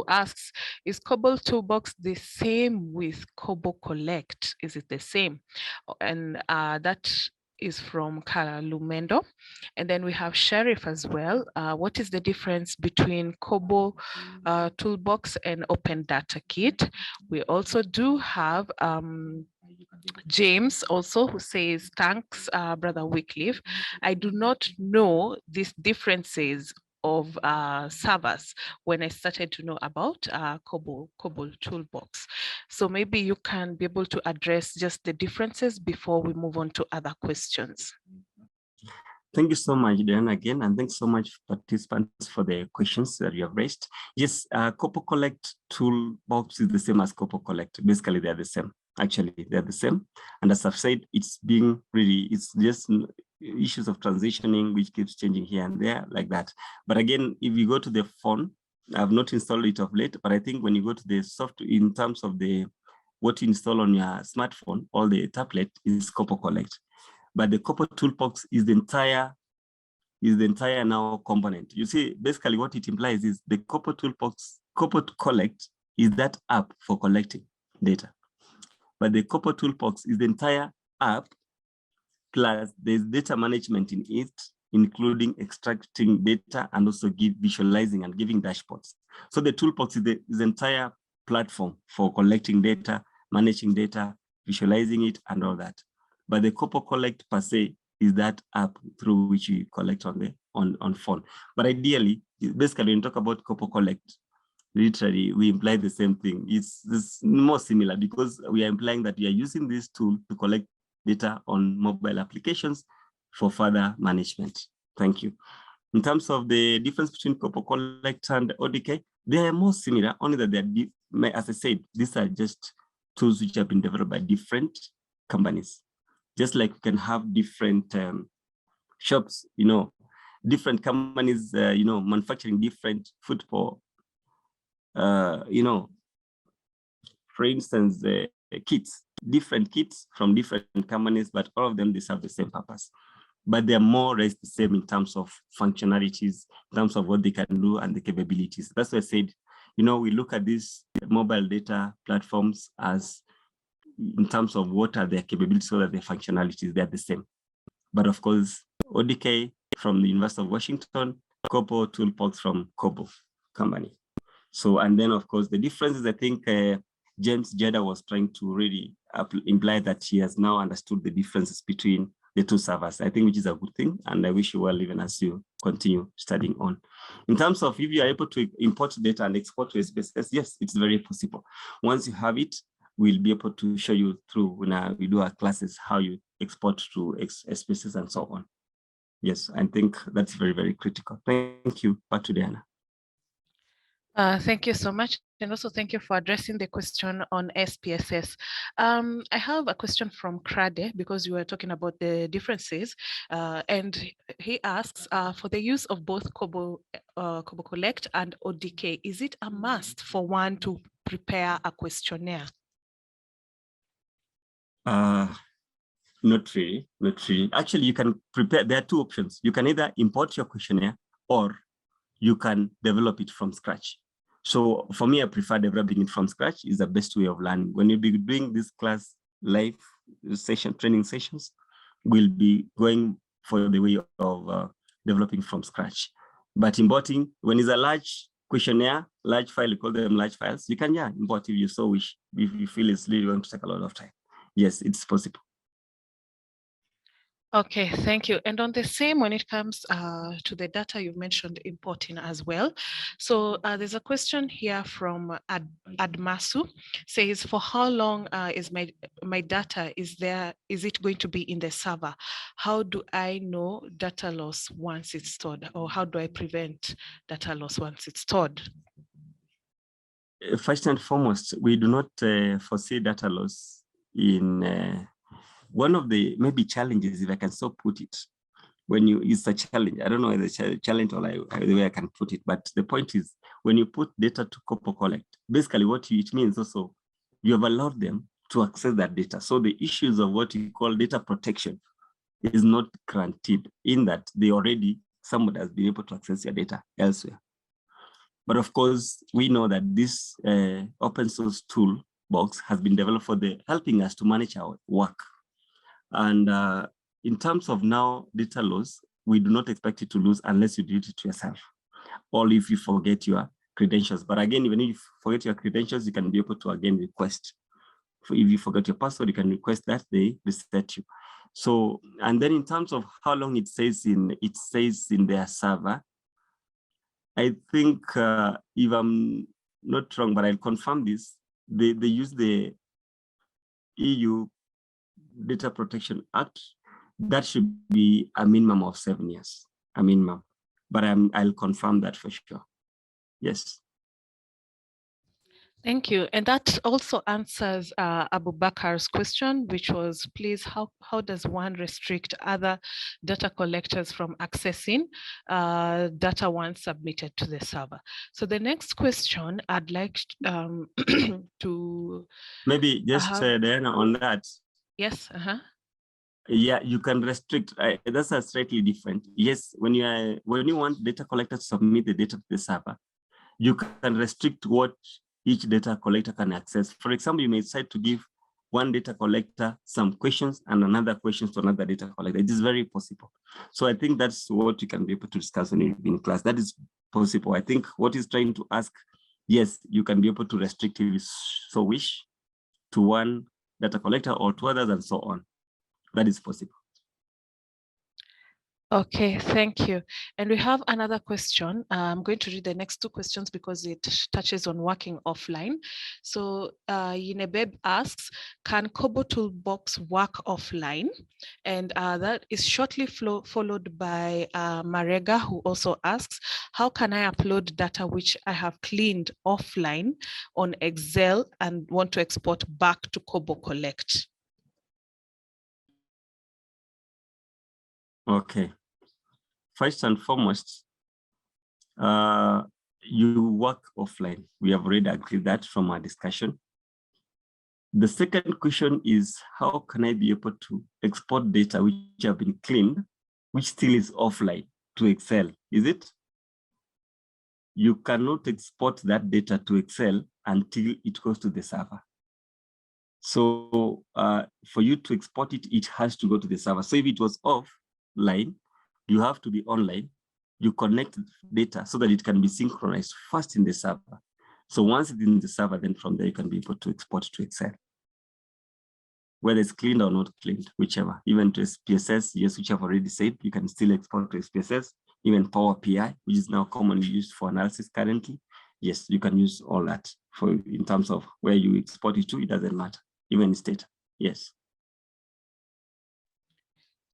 Speaker 2: asks, is KoboToolbox the same with Kobo Collect? Is it the same? And that is from Kara Lumendo. And then we have Sheriff as well. What is the difference between Kobo Toolbox and Open Data Kit? We also do have James also, who says, thanks, Brother Wycliffe. I do not know these differences of servers when I started to know about KoboToolbox. So maybe you can be able to address just the differences before we move on to other questions.
Speaker 3: Thank you so much, Diana, again, and thanks so much, participants, for the questions that you have raised. Yes, Kobo Collect toolbox is the same as Kobo Collect. Basically, they're the same. Actually, they're the same. And as I've said, it's just issues of transitioning, which keeps changing here and there like that. But again, if you go to the phone, I've not installed it of late, but I think when you go to the software, in terms of what you install on your smartphone or the tablet is Kobo Collect. But the KoboToolbox is the entire now component. You see, basically what it implies is the KoboToolbox, Kobo Collect is that app for collecting data. But the KoboToolbox is the entire app, plus there's data management in it, including extracting data and also visualizing and giving dashboards. So the toolbox is the entire platform for collecting data, managing data, visualizing it, and all that. But the Kobo Collect per se is that app through which you collect on phone. But ideally, basically, when you talk about Kobo Collect, literally we imply the same thing. It's more similar because we are implying that we are using this tool to collect data on mobile applications for further management. Thank you. In terms of the difference between Kobo Collect and ODK, they are more similar, only that they're, as I said, these are just tools which have been developed by different companies. Just like we can have different shops, different companies, manufacturing different food for, for instance, different kits from different companies, but all of them, they serve the same purpose. But they're more or less the same in terms of functionalities, in terms of what they can do and the capabilities. That's why I said, we look at these mobile data platforms as in terms of what are their capabilities, so that their functionalities, they're the same. But of course, ODK from the University of Washington, KoboToolbox from Kobo company. So, and then of course, the difference is, I think James Jeda was trying to really imply that he has now understood the differences between the two servers, I think, which is a good thing. And I wish you well, even as you continue studying on. In terms of if you are able to import data and export to SPSS, yes, it's very possible. Once you have it, we'll be able to show you through when we do our classes, how you export to SPSS and so on. Yes, I think that's very, very critical. Thank you. Back to Diana.
Speaker 2: Thank you so much. And also thank you for addressing the question on SPSS. I have a question from Krade, because you were talking about the differences. And he asks, for the use of both Kobo Collect and ODK, is it a must for one to prepare a questionnaire?
Speaker 3: Not really. Actually, you can prepare, there are two options. You can either import your questionnaire or you can develop it from scratch. So for me, I prefer developing it from scratch. Is the best way of learning. When you'll be doing this class live training sessions, we'll be going for the way of developing from scratch. But importing, when it's a large questionnaire, large file, we call them large files, you can import if you so wish, if you feel it's really going to take a lot of time. Yes, it's possible.
Speaker 2: Okay, thank you. And on the same, when it comes to the data you mentioned importing as well. So there's a question here from Admasu, says, for how long is my data, is it going to be in the server? How do I know data loss once it's stored, or how do I prevent data loss once it's stored?
Speaker 3: First and foremost, we do not foresee data loss in one of the maybe challenges, if I can so put it, it's a challenge. I don't know whether it's a challenge or the way I can put it, but the point is, when you put data to Kobo Collect, basically it means also you have allowed them to access that data. So the issues of what you call data protection is not granted, in that somebody has been able to access your data elsewhere. But of course, we know that this open source toolbox has been developed for helping us to manage our work. And in terms of now data loss, we do not expect it to lose unless you delete it to yourself, or if you forget your credentials. But again, even if you forget your credentials, you can be able to again request. If you forget your password, you can request that they reset you. So, and then in terms of how long it says in their server, I think if I'm not wrong, but I'll confirm this, they use the EU Data Protection Act. that should be a minimum of 7 years, a minimum. But I'll confirm that for sure. Yes.
Speaker 2: Thank you. And that also answers Abu Bakar's question, which was, please, how does one restrict other data collectors from accessing data once submitted to the server? So the next question I'd like to...
Speaker 3: Maybe just Diana, on that.
Speaker 2: Yes.
Speaker 3: Yeah, you can restrict. That's a slightly different. Yes, when you want data collectors to submit the data to the server, you can restrict what each data collector can access. For example, you may decide to give one data collector some questions and another questions to another data collector. It is very possible. So I think that's what you can be able to discuss when you're in class. That is possible. I think what he's trying to ask, yes, you can be able to restrict if you so wish to one data collector or to others and so on. That is possible.
Speaker 2: Okay, thank you. And we have another question. I'm going to read the next two questions because it touches on working offline. So Yinebeb asks, can KoboToolbox work offline? And that is shortly followed by Marega, who also asks, how can I upload data which I have cleaned offline on Excel and want to export back to Kobo Collect?
Speaker 3: Okay. First and foremost, you work offline. We have already agreed that from our discussion. The second question is, how can I be able to export data which have been cleaned, which still is offline, to Excel? Is it? You cannot export that data to Excel until it goes to the server. So for you to export it, it has to go to the server. So if it was offline, you have to be online. You connect data so that it can be synchronized first in the server. So once it's in the server, then from there you can be able to export to Excel. Whether it's cleaned or not cleaned, whichever. Even to SPSS, yes, which I've already said, you can still export to SPSS. Even Power BI, which is now commonly used for analysis currently. Yes, you can use all that for in terms of where you export it to, it doesn't matter. Even it's data, yes.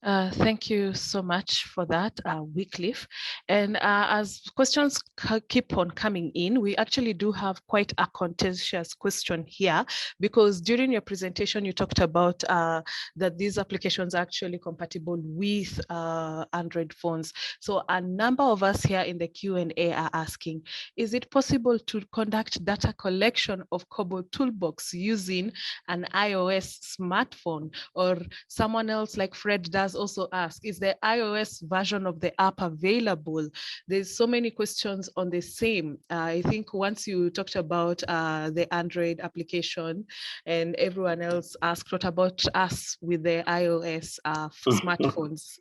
Speaker 2: Thank you so much for that, Wycliffe. And as questions keep on coming in, we actually do have quite a contentious question here, because during your presentation, you talked about that these applications are actually compatible with Android phones. So a number of us here in the Q&A are asking, is it possible to conduct data collection of KoboToolbox using an iOS smartphone? Or someone else like Fred does also ask, is the iOS version of the app available? There's so many questions on the same. I think once you talked about the Android application and everyone else asked, what about us with the iOS smartphones?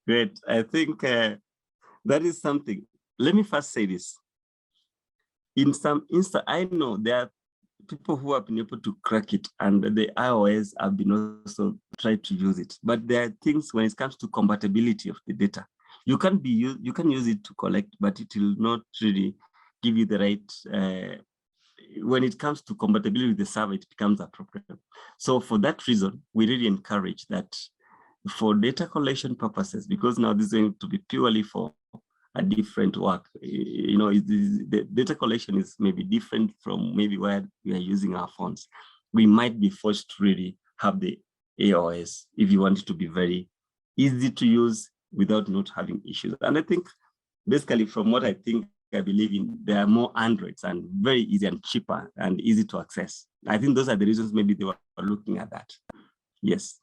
Speaker 3: Great. I think that is something. Let me first say this. In some instance, I know there are people who have been able to crack it, and the iOS have been also tried to use it. But there are things when it comes to compatibility of the data. You can use it to collect, but it will not really give you the right. When it comes to compatibility with the server, it becomes a problem. So for that reason, we really encourage that for data collection purposes, because now this is going to be purely for a different work. You know, the data collection is maybe different from maybe where we are using our phones. We might be forced to really have the iOS if you want it to be very easy to use without not having issues. And I think basically from what I believe in, there are more Androids and very easy and cheaper and easy to access. I think those are the reasons maybe they were looking at that. Yes.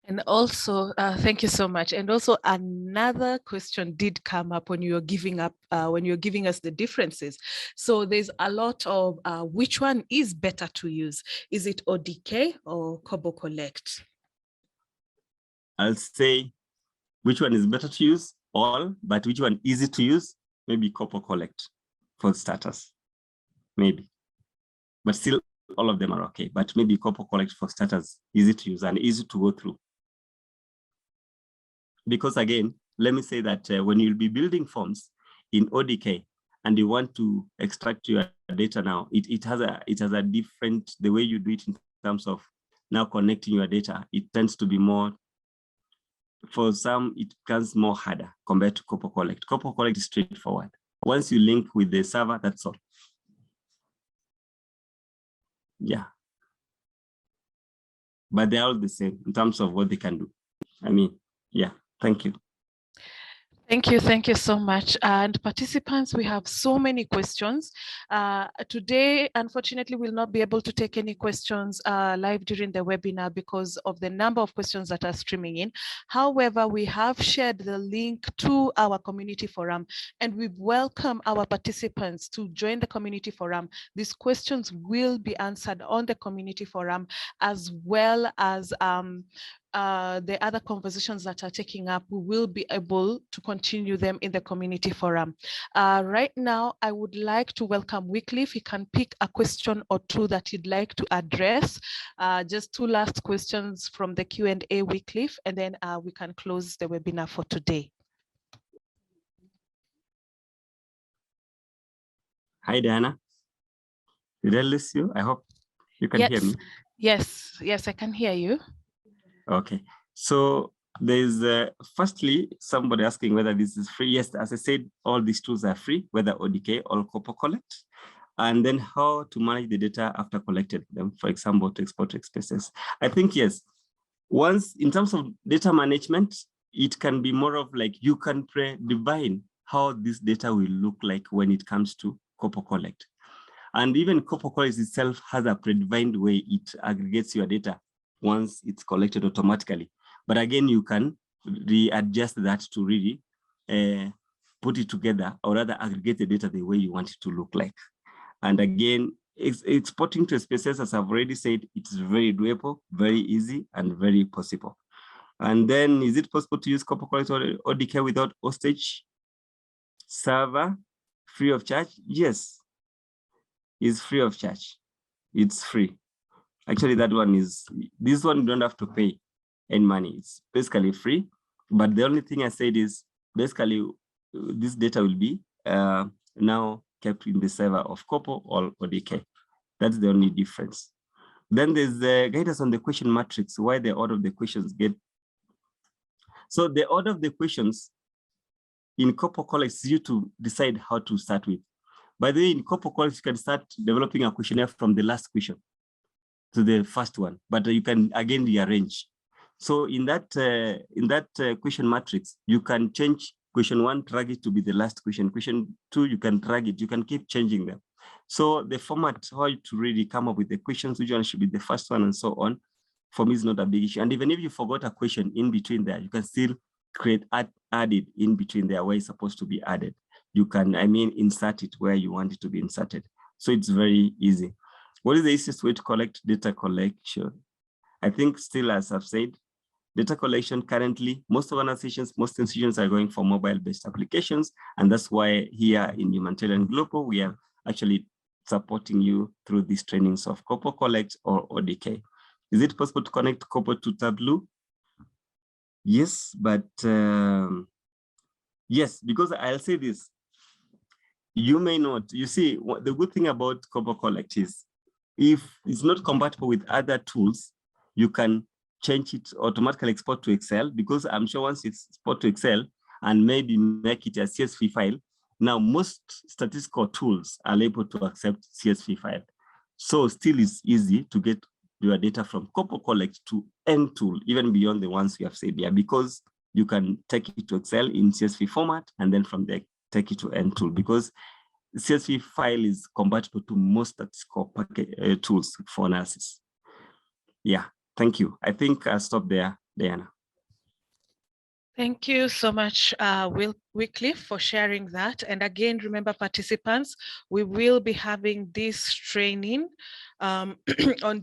Speaker 2: And also, thank you so much. And also another question did come up when you're giving us the differences. So there's a lot of which one is better to use? Is it ODK or Kobo Collect?
Speaker 3: I'll say which one is better to use, all, but which one easy to use? Maybe Kobo Collect for starters, maybe. But still, all of them are okay. But maybe Kobo Collect for starters, easy to use and easy to go through. Because again, let me say that when you'll be building forms in ODK and you want to extract your data now, it has a different, the way you do it in terms of now connecting your data, it tends to be more for some, it becomes more harder compared to Kobo Collect. Kobo Collect is straightforward. Once you link with the server, that's all. Yeah. But they're all the same in terms of what they can do. I mean, yeah, thank you.
Speaker 2: Thank you so much. And participants, we have so many questions. Today, unfortunately, we'll not be able to take any questions live during the webinar because of the number of questions that are streaming in. However, we have shared the link to our community forum, and we welcome our participants to join the community forum. These questions will be answered on the community forum, as well as the other conversations that are taking up, we will be able to continue them in the community forum. Right now, I would like to welcome Wycliffe. He can pick a question or two that he'd like to address. Just two last questions from the Q&A, Wycliffe, and then we can close the webinar for today.
Speaker 3: Hi, Diana. Did I lose you? I hope you can hear me.
Speaker 2: Yes, I can hear you.
Speaker 3: Okay, so there's firstly somebody asking whether this is free. Yes, as I said, all these tools are free, whether ODK or Kobo Collect. And then how to manage the data after collected them, for example, to export to expenses. I think, yes, once in terms of data management, it can be more of like you can predefine how this data will look like when it comes to Kobo Collect. And even Kobo Collect itself has a predefined way it aggregates your data once it's collected automatically. But again, you can readjust that to really put it together, or rather aggregate the data the way you want it to look like. And again, exporting to spaces, as I've already said, it's very doable, very easy, and very possible. And then, is it possible to use Kobo Collect or ODK without hostage server free of charge? Yes, it's free of charge. It's free. Actually, that one is, this one you don't have to pay any money. It's basically free. But the only thing I said is basically this data will be now kept in the server of Kobo or ODK. That's the only difference. Then there's the guidance on the question matrix, why the order of the questions get. So the order of the questions in Kobo Collect is you to decide how to start with. By the way, in Kobo Collect, you can start developing a questionnaire from the last question to the first one, but you can again rearrange. So in that question matrix, you can change question 1, drag it to be the last question. Question 2, you can drag it. You can keep changing them. So the format, how to really come up with the questions, which one should be the first one, and so on, for me is not a big issue. And even if you forgot a question in between there, you can still create added in between there where it's supposed to be added. You can, insert it where you want it to be inserted. So it's very easy. What is the easiest way to collect data collection? I think still, as I've said, data collection currently, most organizations, most institutions are going for mobile-based applications. And that's why here in Humanitarian Global, we are actually supporting you through these trainings of Kobo Collect or ODK. Is it possible to connect Kobo to Tableau? Yes, but yes, because I'll say this, you may not. You see, the good thing about Kobo Collect is if it's not compatible with other tools, you can change it, automatically export to Excel, because I'm sure once it's export to Excel and maybe make it a CSV file, now most statistical tools are able to accept CSV file. So still it's easy to get your data from Kobo Collect to N tool, even beyond the ones we have said here, because you can take it to Excel in CSV format and then from there take it to N tool, because CSV file is compatible to most statistical tools for analysis. Yeah, thank you. I think I'll stop there, Diana.
Speaker 2: Thank you so much, Wycliffe, for sharing that. And again, remember, participants, we will be having this training on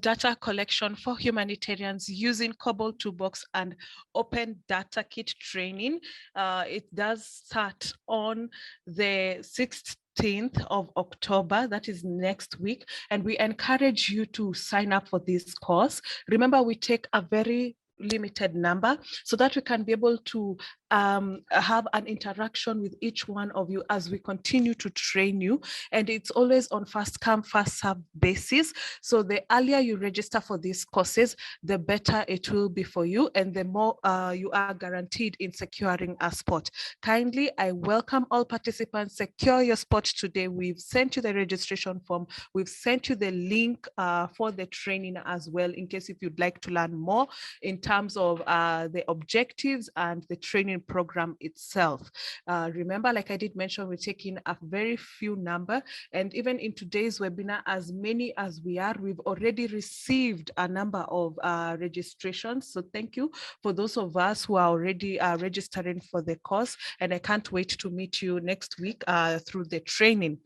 Speaker 2: data collection for humanitarians using KoboToolbox and Open Data Kit training. It does start on the 16th of October, that is next week, and we encourage you to sign up for this course. Remember, we take a very limited number so that we can be able to have an interaction with each one of you as we continue to train you. And it's always on first come, first serve basis. So the earlier you register for these courses, the better it will be for you, and the more you are guaranteed in securing a spot. Kindly, I welcome all participants. Secure your spot today. We've sent you the registration form. We've sent you the link for the training as well, in case if you'd like to learn more in terms of the objectives and the training program itself. Remember, like I did mention, we're taking a very few number, and even in today's webinar, as many as we are, we've already received a number of registrations. So thank you for those of us who are already registering for the course, and I can't wait to meet you next week through the training.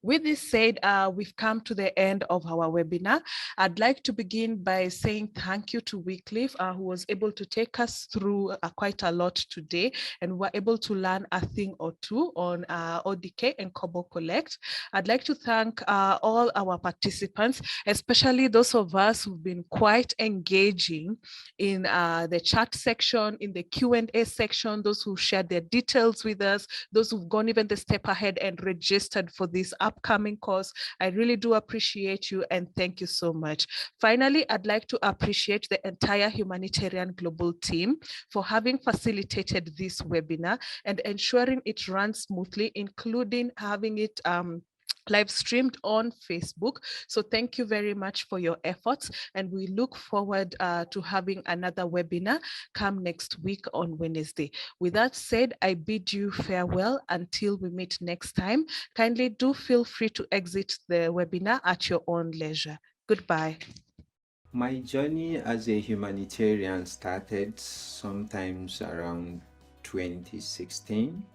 Speaker 2: With this said, we've come to the end of our webinar. I'd like to begin by saying thank you to Wycliffe, who was able to take us through quite a lot today, and we're able to learn a thing or two on ODK and Kobo Collect. I'd like to thank all our participants, especially those of us who've been quite engaging in the chat section, in the Q&A section, those who shared their details with us, those who've gone even the step ahead and registered for this upcoming course. I really do appreciate you, and thank you so much. Finally, I'd like to appreciate the entire Humanitarian Global team for having facilitated this webinar and ensuring it runs smoothly, including having it live streamed on Facebook. So thank you very much for your efforts, and we look forward to having another webinar come next week on Wednesday. With that said, I bid you farewell until we meet next time. Kindly do feel free to exit the webinar at your own leisure. Goodbye.
Speaker 4: My journey as a humanitarian started sometimes around 2016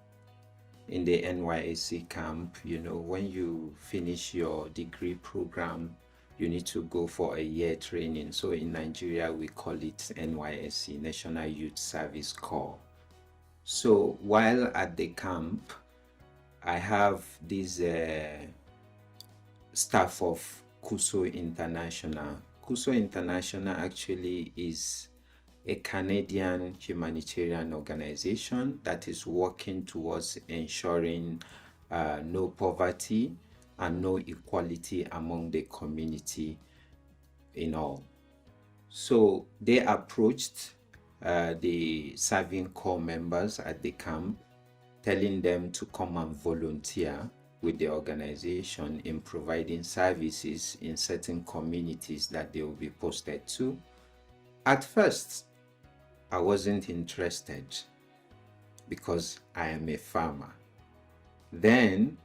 Speaker 4: in the NYSC camp. You know, when you finish your degree program, you need to go for a year training. So in Nigeria, we call it NYSC, National Youth Service Corps. So while at the camp, I have this staff of KUSO International. KUSO International actually is a Canadian humanitarian organization that is working towards ensuring no poverty and no equality among the community in all. So they approached the serving corps members at the camp, telling them to come and volunteer with the organization in providing services in certain communities that they will be posted to. At first, I wasn't interested because I am a farmer. Then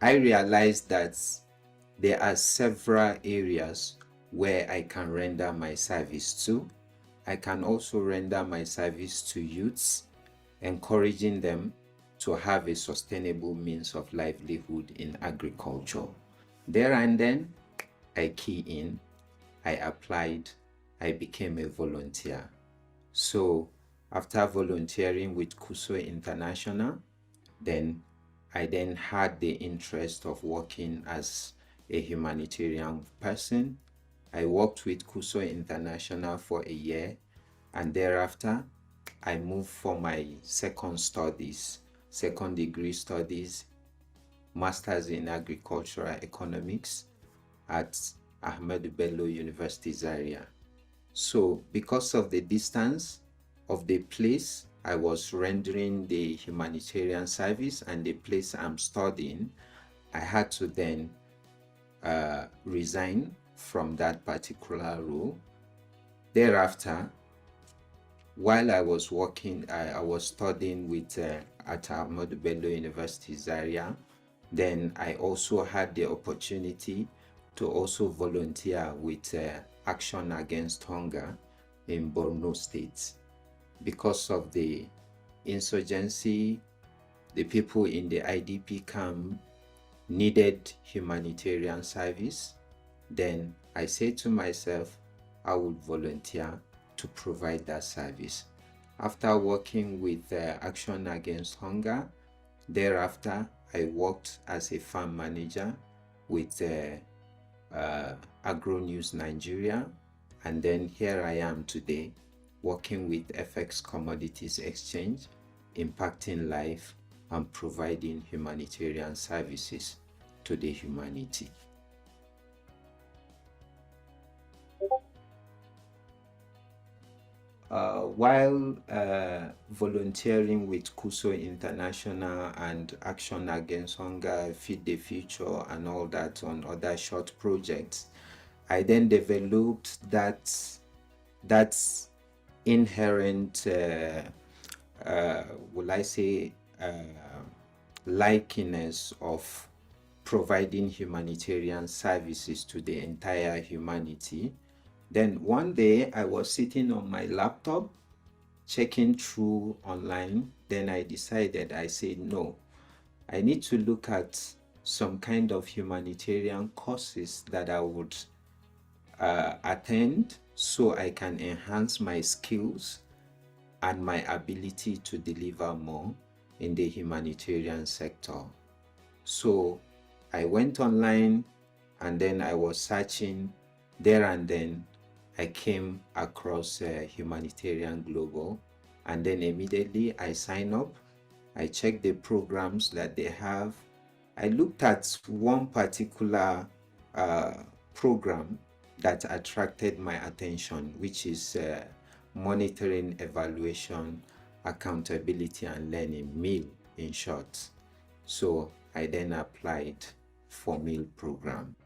Speaker 4: I realized that there are several areas where I can render my service to. I can also render my service to youths, encouraging them to have a sustainable means of livelihood in agriculture. There and then, I key in, I applied, I became a volunteer. So after volunteering with KUSO International, I then had the interest of working as a humanitarian person. I worked with KUSO International for a year, and thereafter I moved for my second degree studies, Masters in Agricultural Economics at Ahmadu Bello University Zaria. So because of the distance of the place I was rendering the humanitarian service and the place I'm studying, I had to then resign from that particular role. Thereafter, while I was working, I was studying with at Ahmadu Bello University Zaria. Then I also had the opportunity to also volunteer with Action Against Hunger in Borno State. Because of the insurgency, the people in the IDP camp needed humanitarian service. Then I said to myself, I would volunteer to provide that service. After working with Action Against Hunger, thereafter I worked as a farm manager with Agro News Nigeria, and then here I am today working with FX Commodities Exchange impacting life, and providing humanitarian services to the humanity. While volunteering with KUSO International and Action Against Hunger, Feed the Future, and all that on other short projects, I then developed that inherent, will I say, likeness of providing humanitarian services to the entire humanity. Then one day I was sitting on my laptop checking through online. Then I decided, I said, no, I need to look at some kind of humanitarian courses that I would attend so I can enhance my skills and my ability to deliver more in the humanitarian sector. So I went online and then I was searching there, and then I came across Humanitarian Global, and then immediately I signed up. I checked the programs that they have. I looked at one particular program that attracted my attention, which is monitoring, evaluation, accountability, and learning, MEAL in short. So I then applied for MEAL program.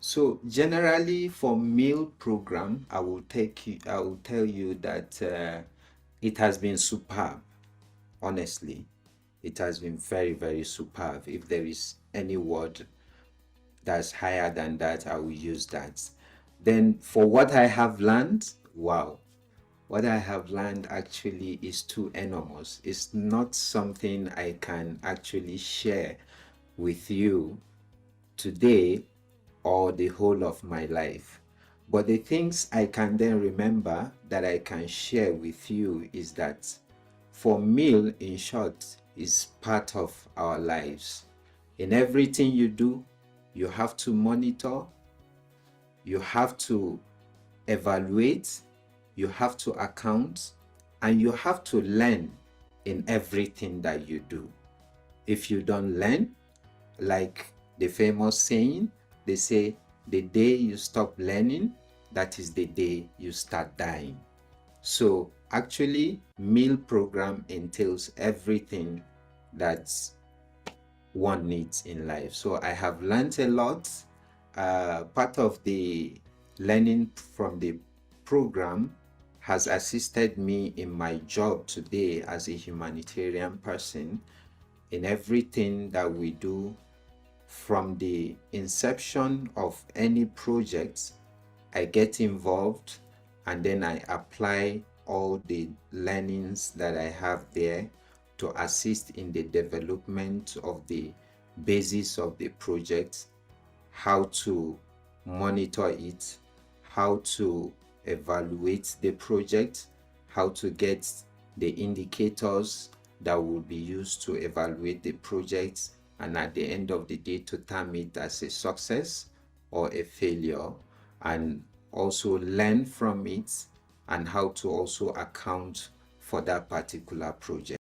Speaker 4: So generally for MEAL program, I will tell you that it has been superb. Honestly, it has been very, very superb. If there is any word that's higher than that, I will use that. Then for what I have learned, wow, what I have learned actually is too enormous. It's not something I can actually share with you today or the whole of my life. But the things I can then remember that I can share with you is that for MEAL, in short, is part of our lives. In everything you do, you have to monitor, you have to evaluate, you have to account, and you have to learn in everything that you do. If you don't learn, like the famous saying, they say, the day you stop learning, that is the day you start dying. So actually, MEAL program entails everything that one needs in life. So I have learned a lot. Part of the learning from the program has assisted me in my job today as a humanitarian person. In everything that we do, from the inception of any project, I get involved and then I apply all the learnings that I have there to assist in the development of the basis of the project, how to monitor it, how to evaluate the project, how to get the indicators that will be used to evaluate the project, and at the end of the day to term it as a success or a failure, and also learn from it and how to also account for that particular project.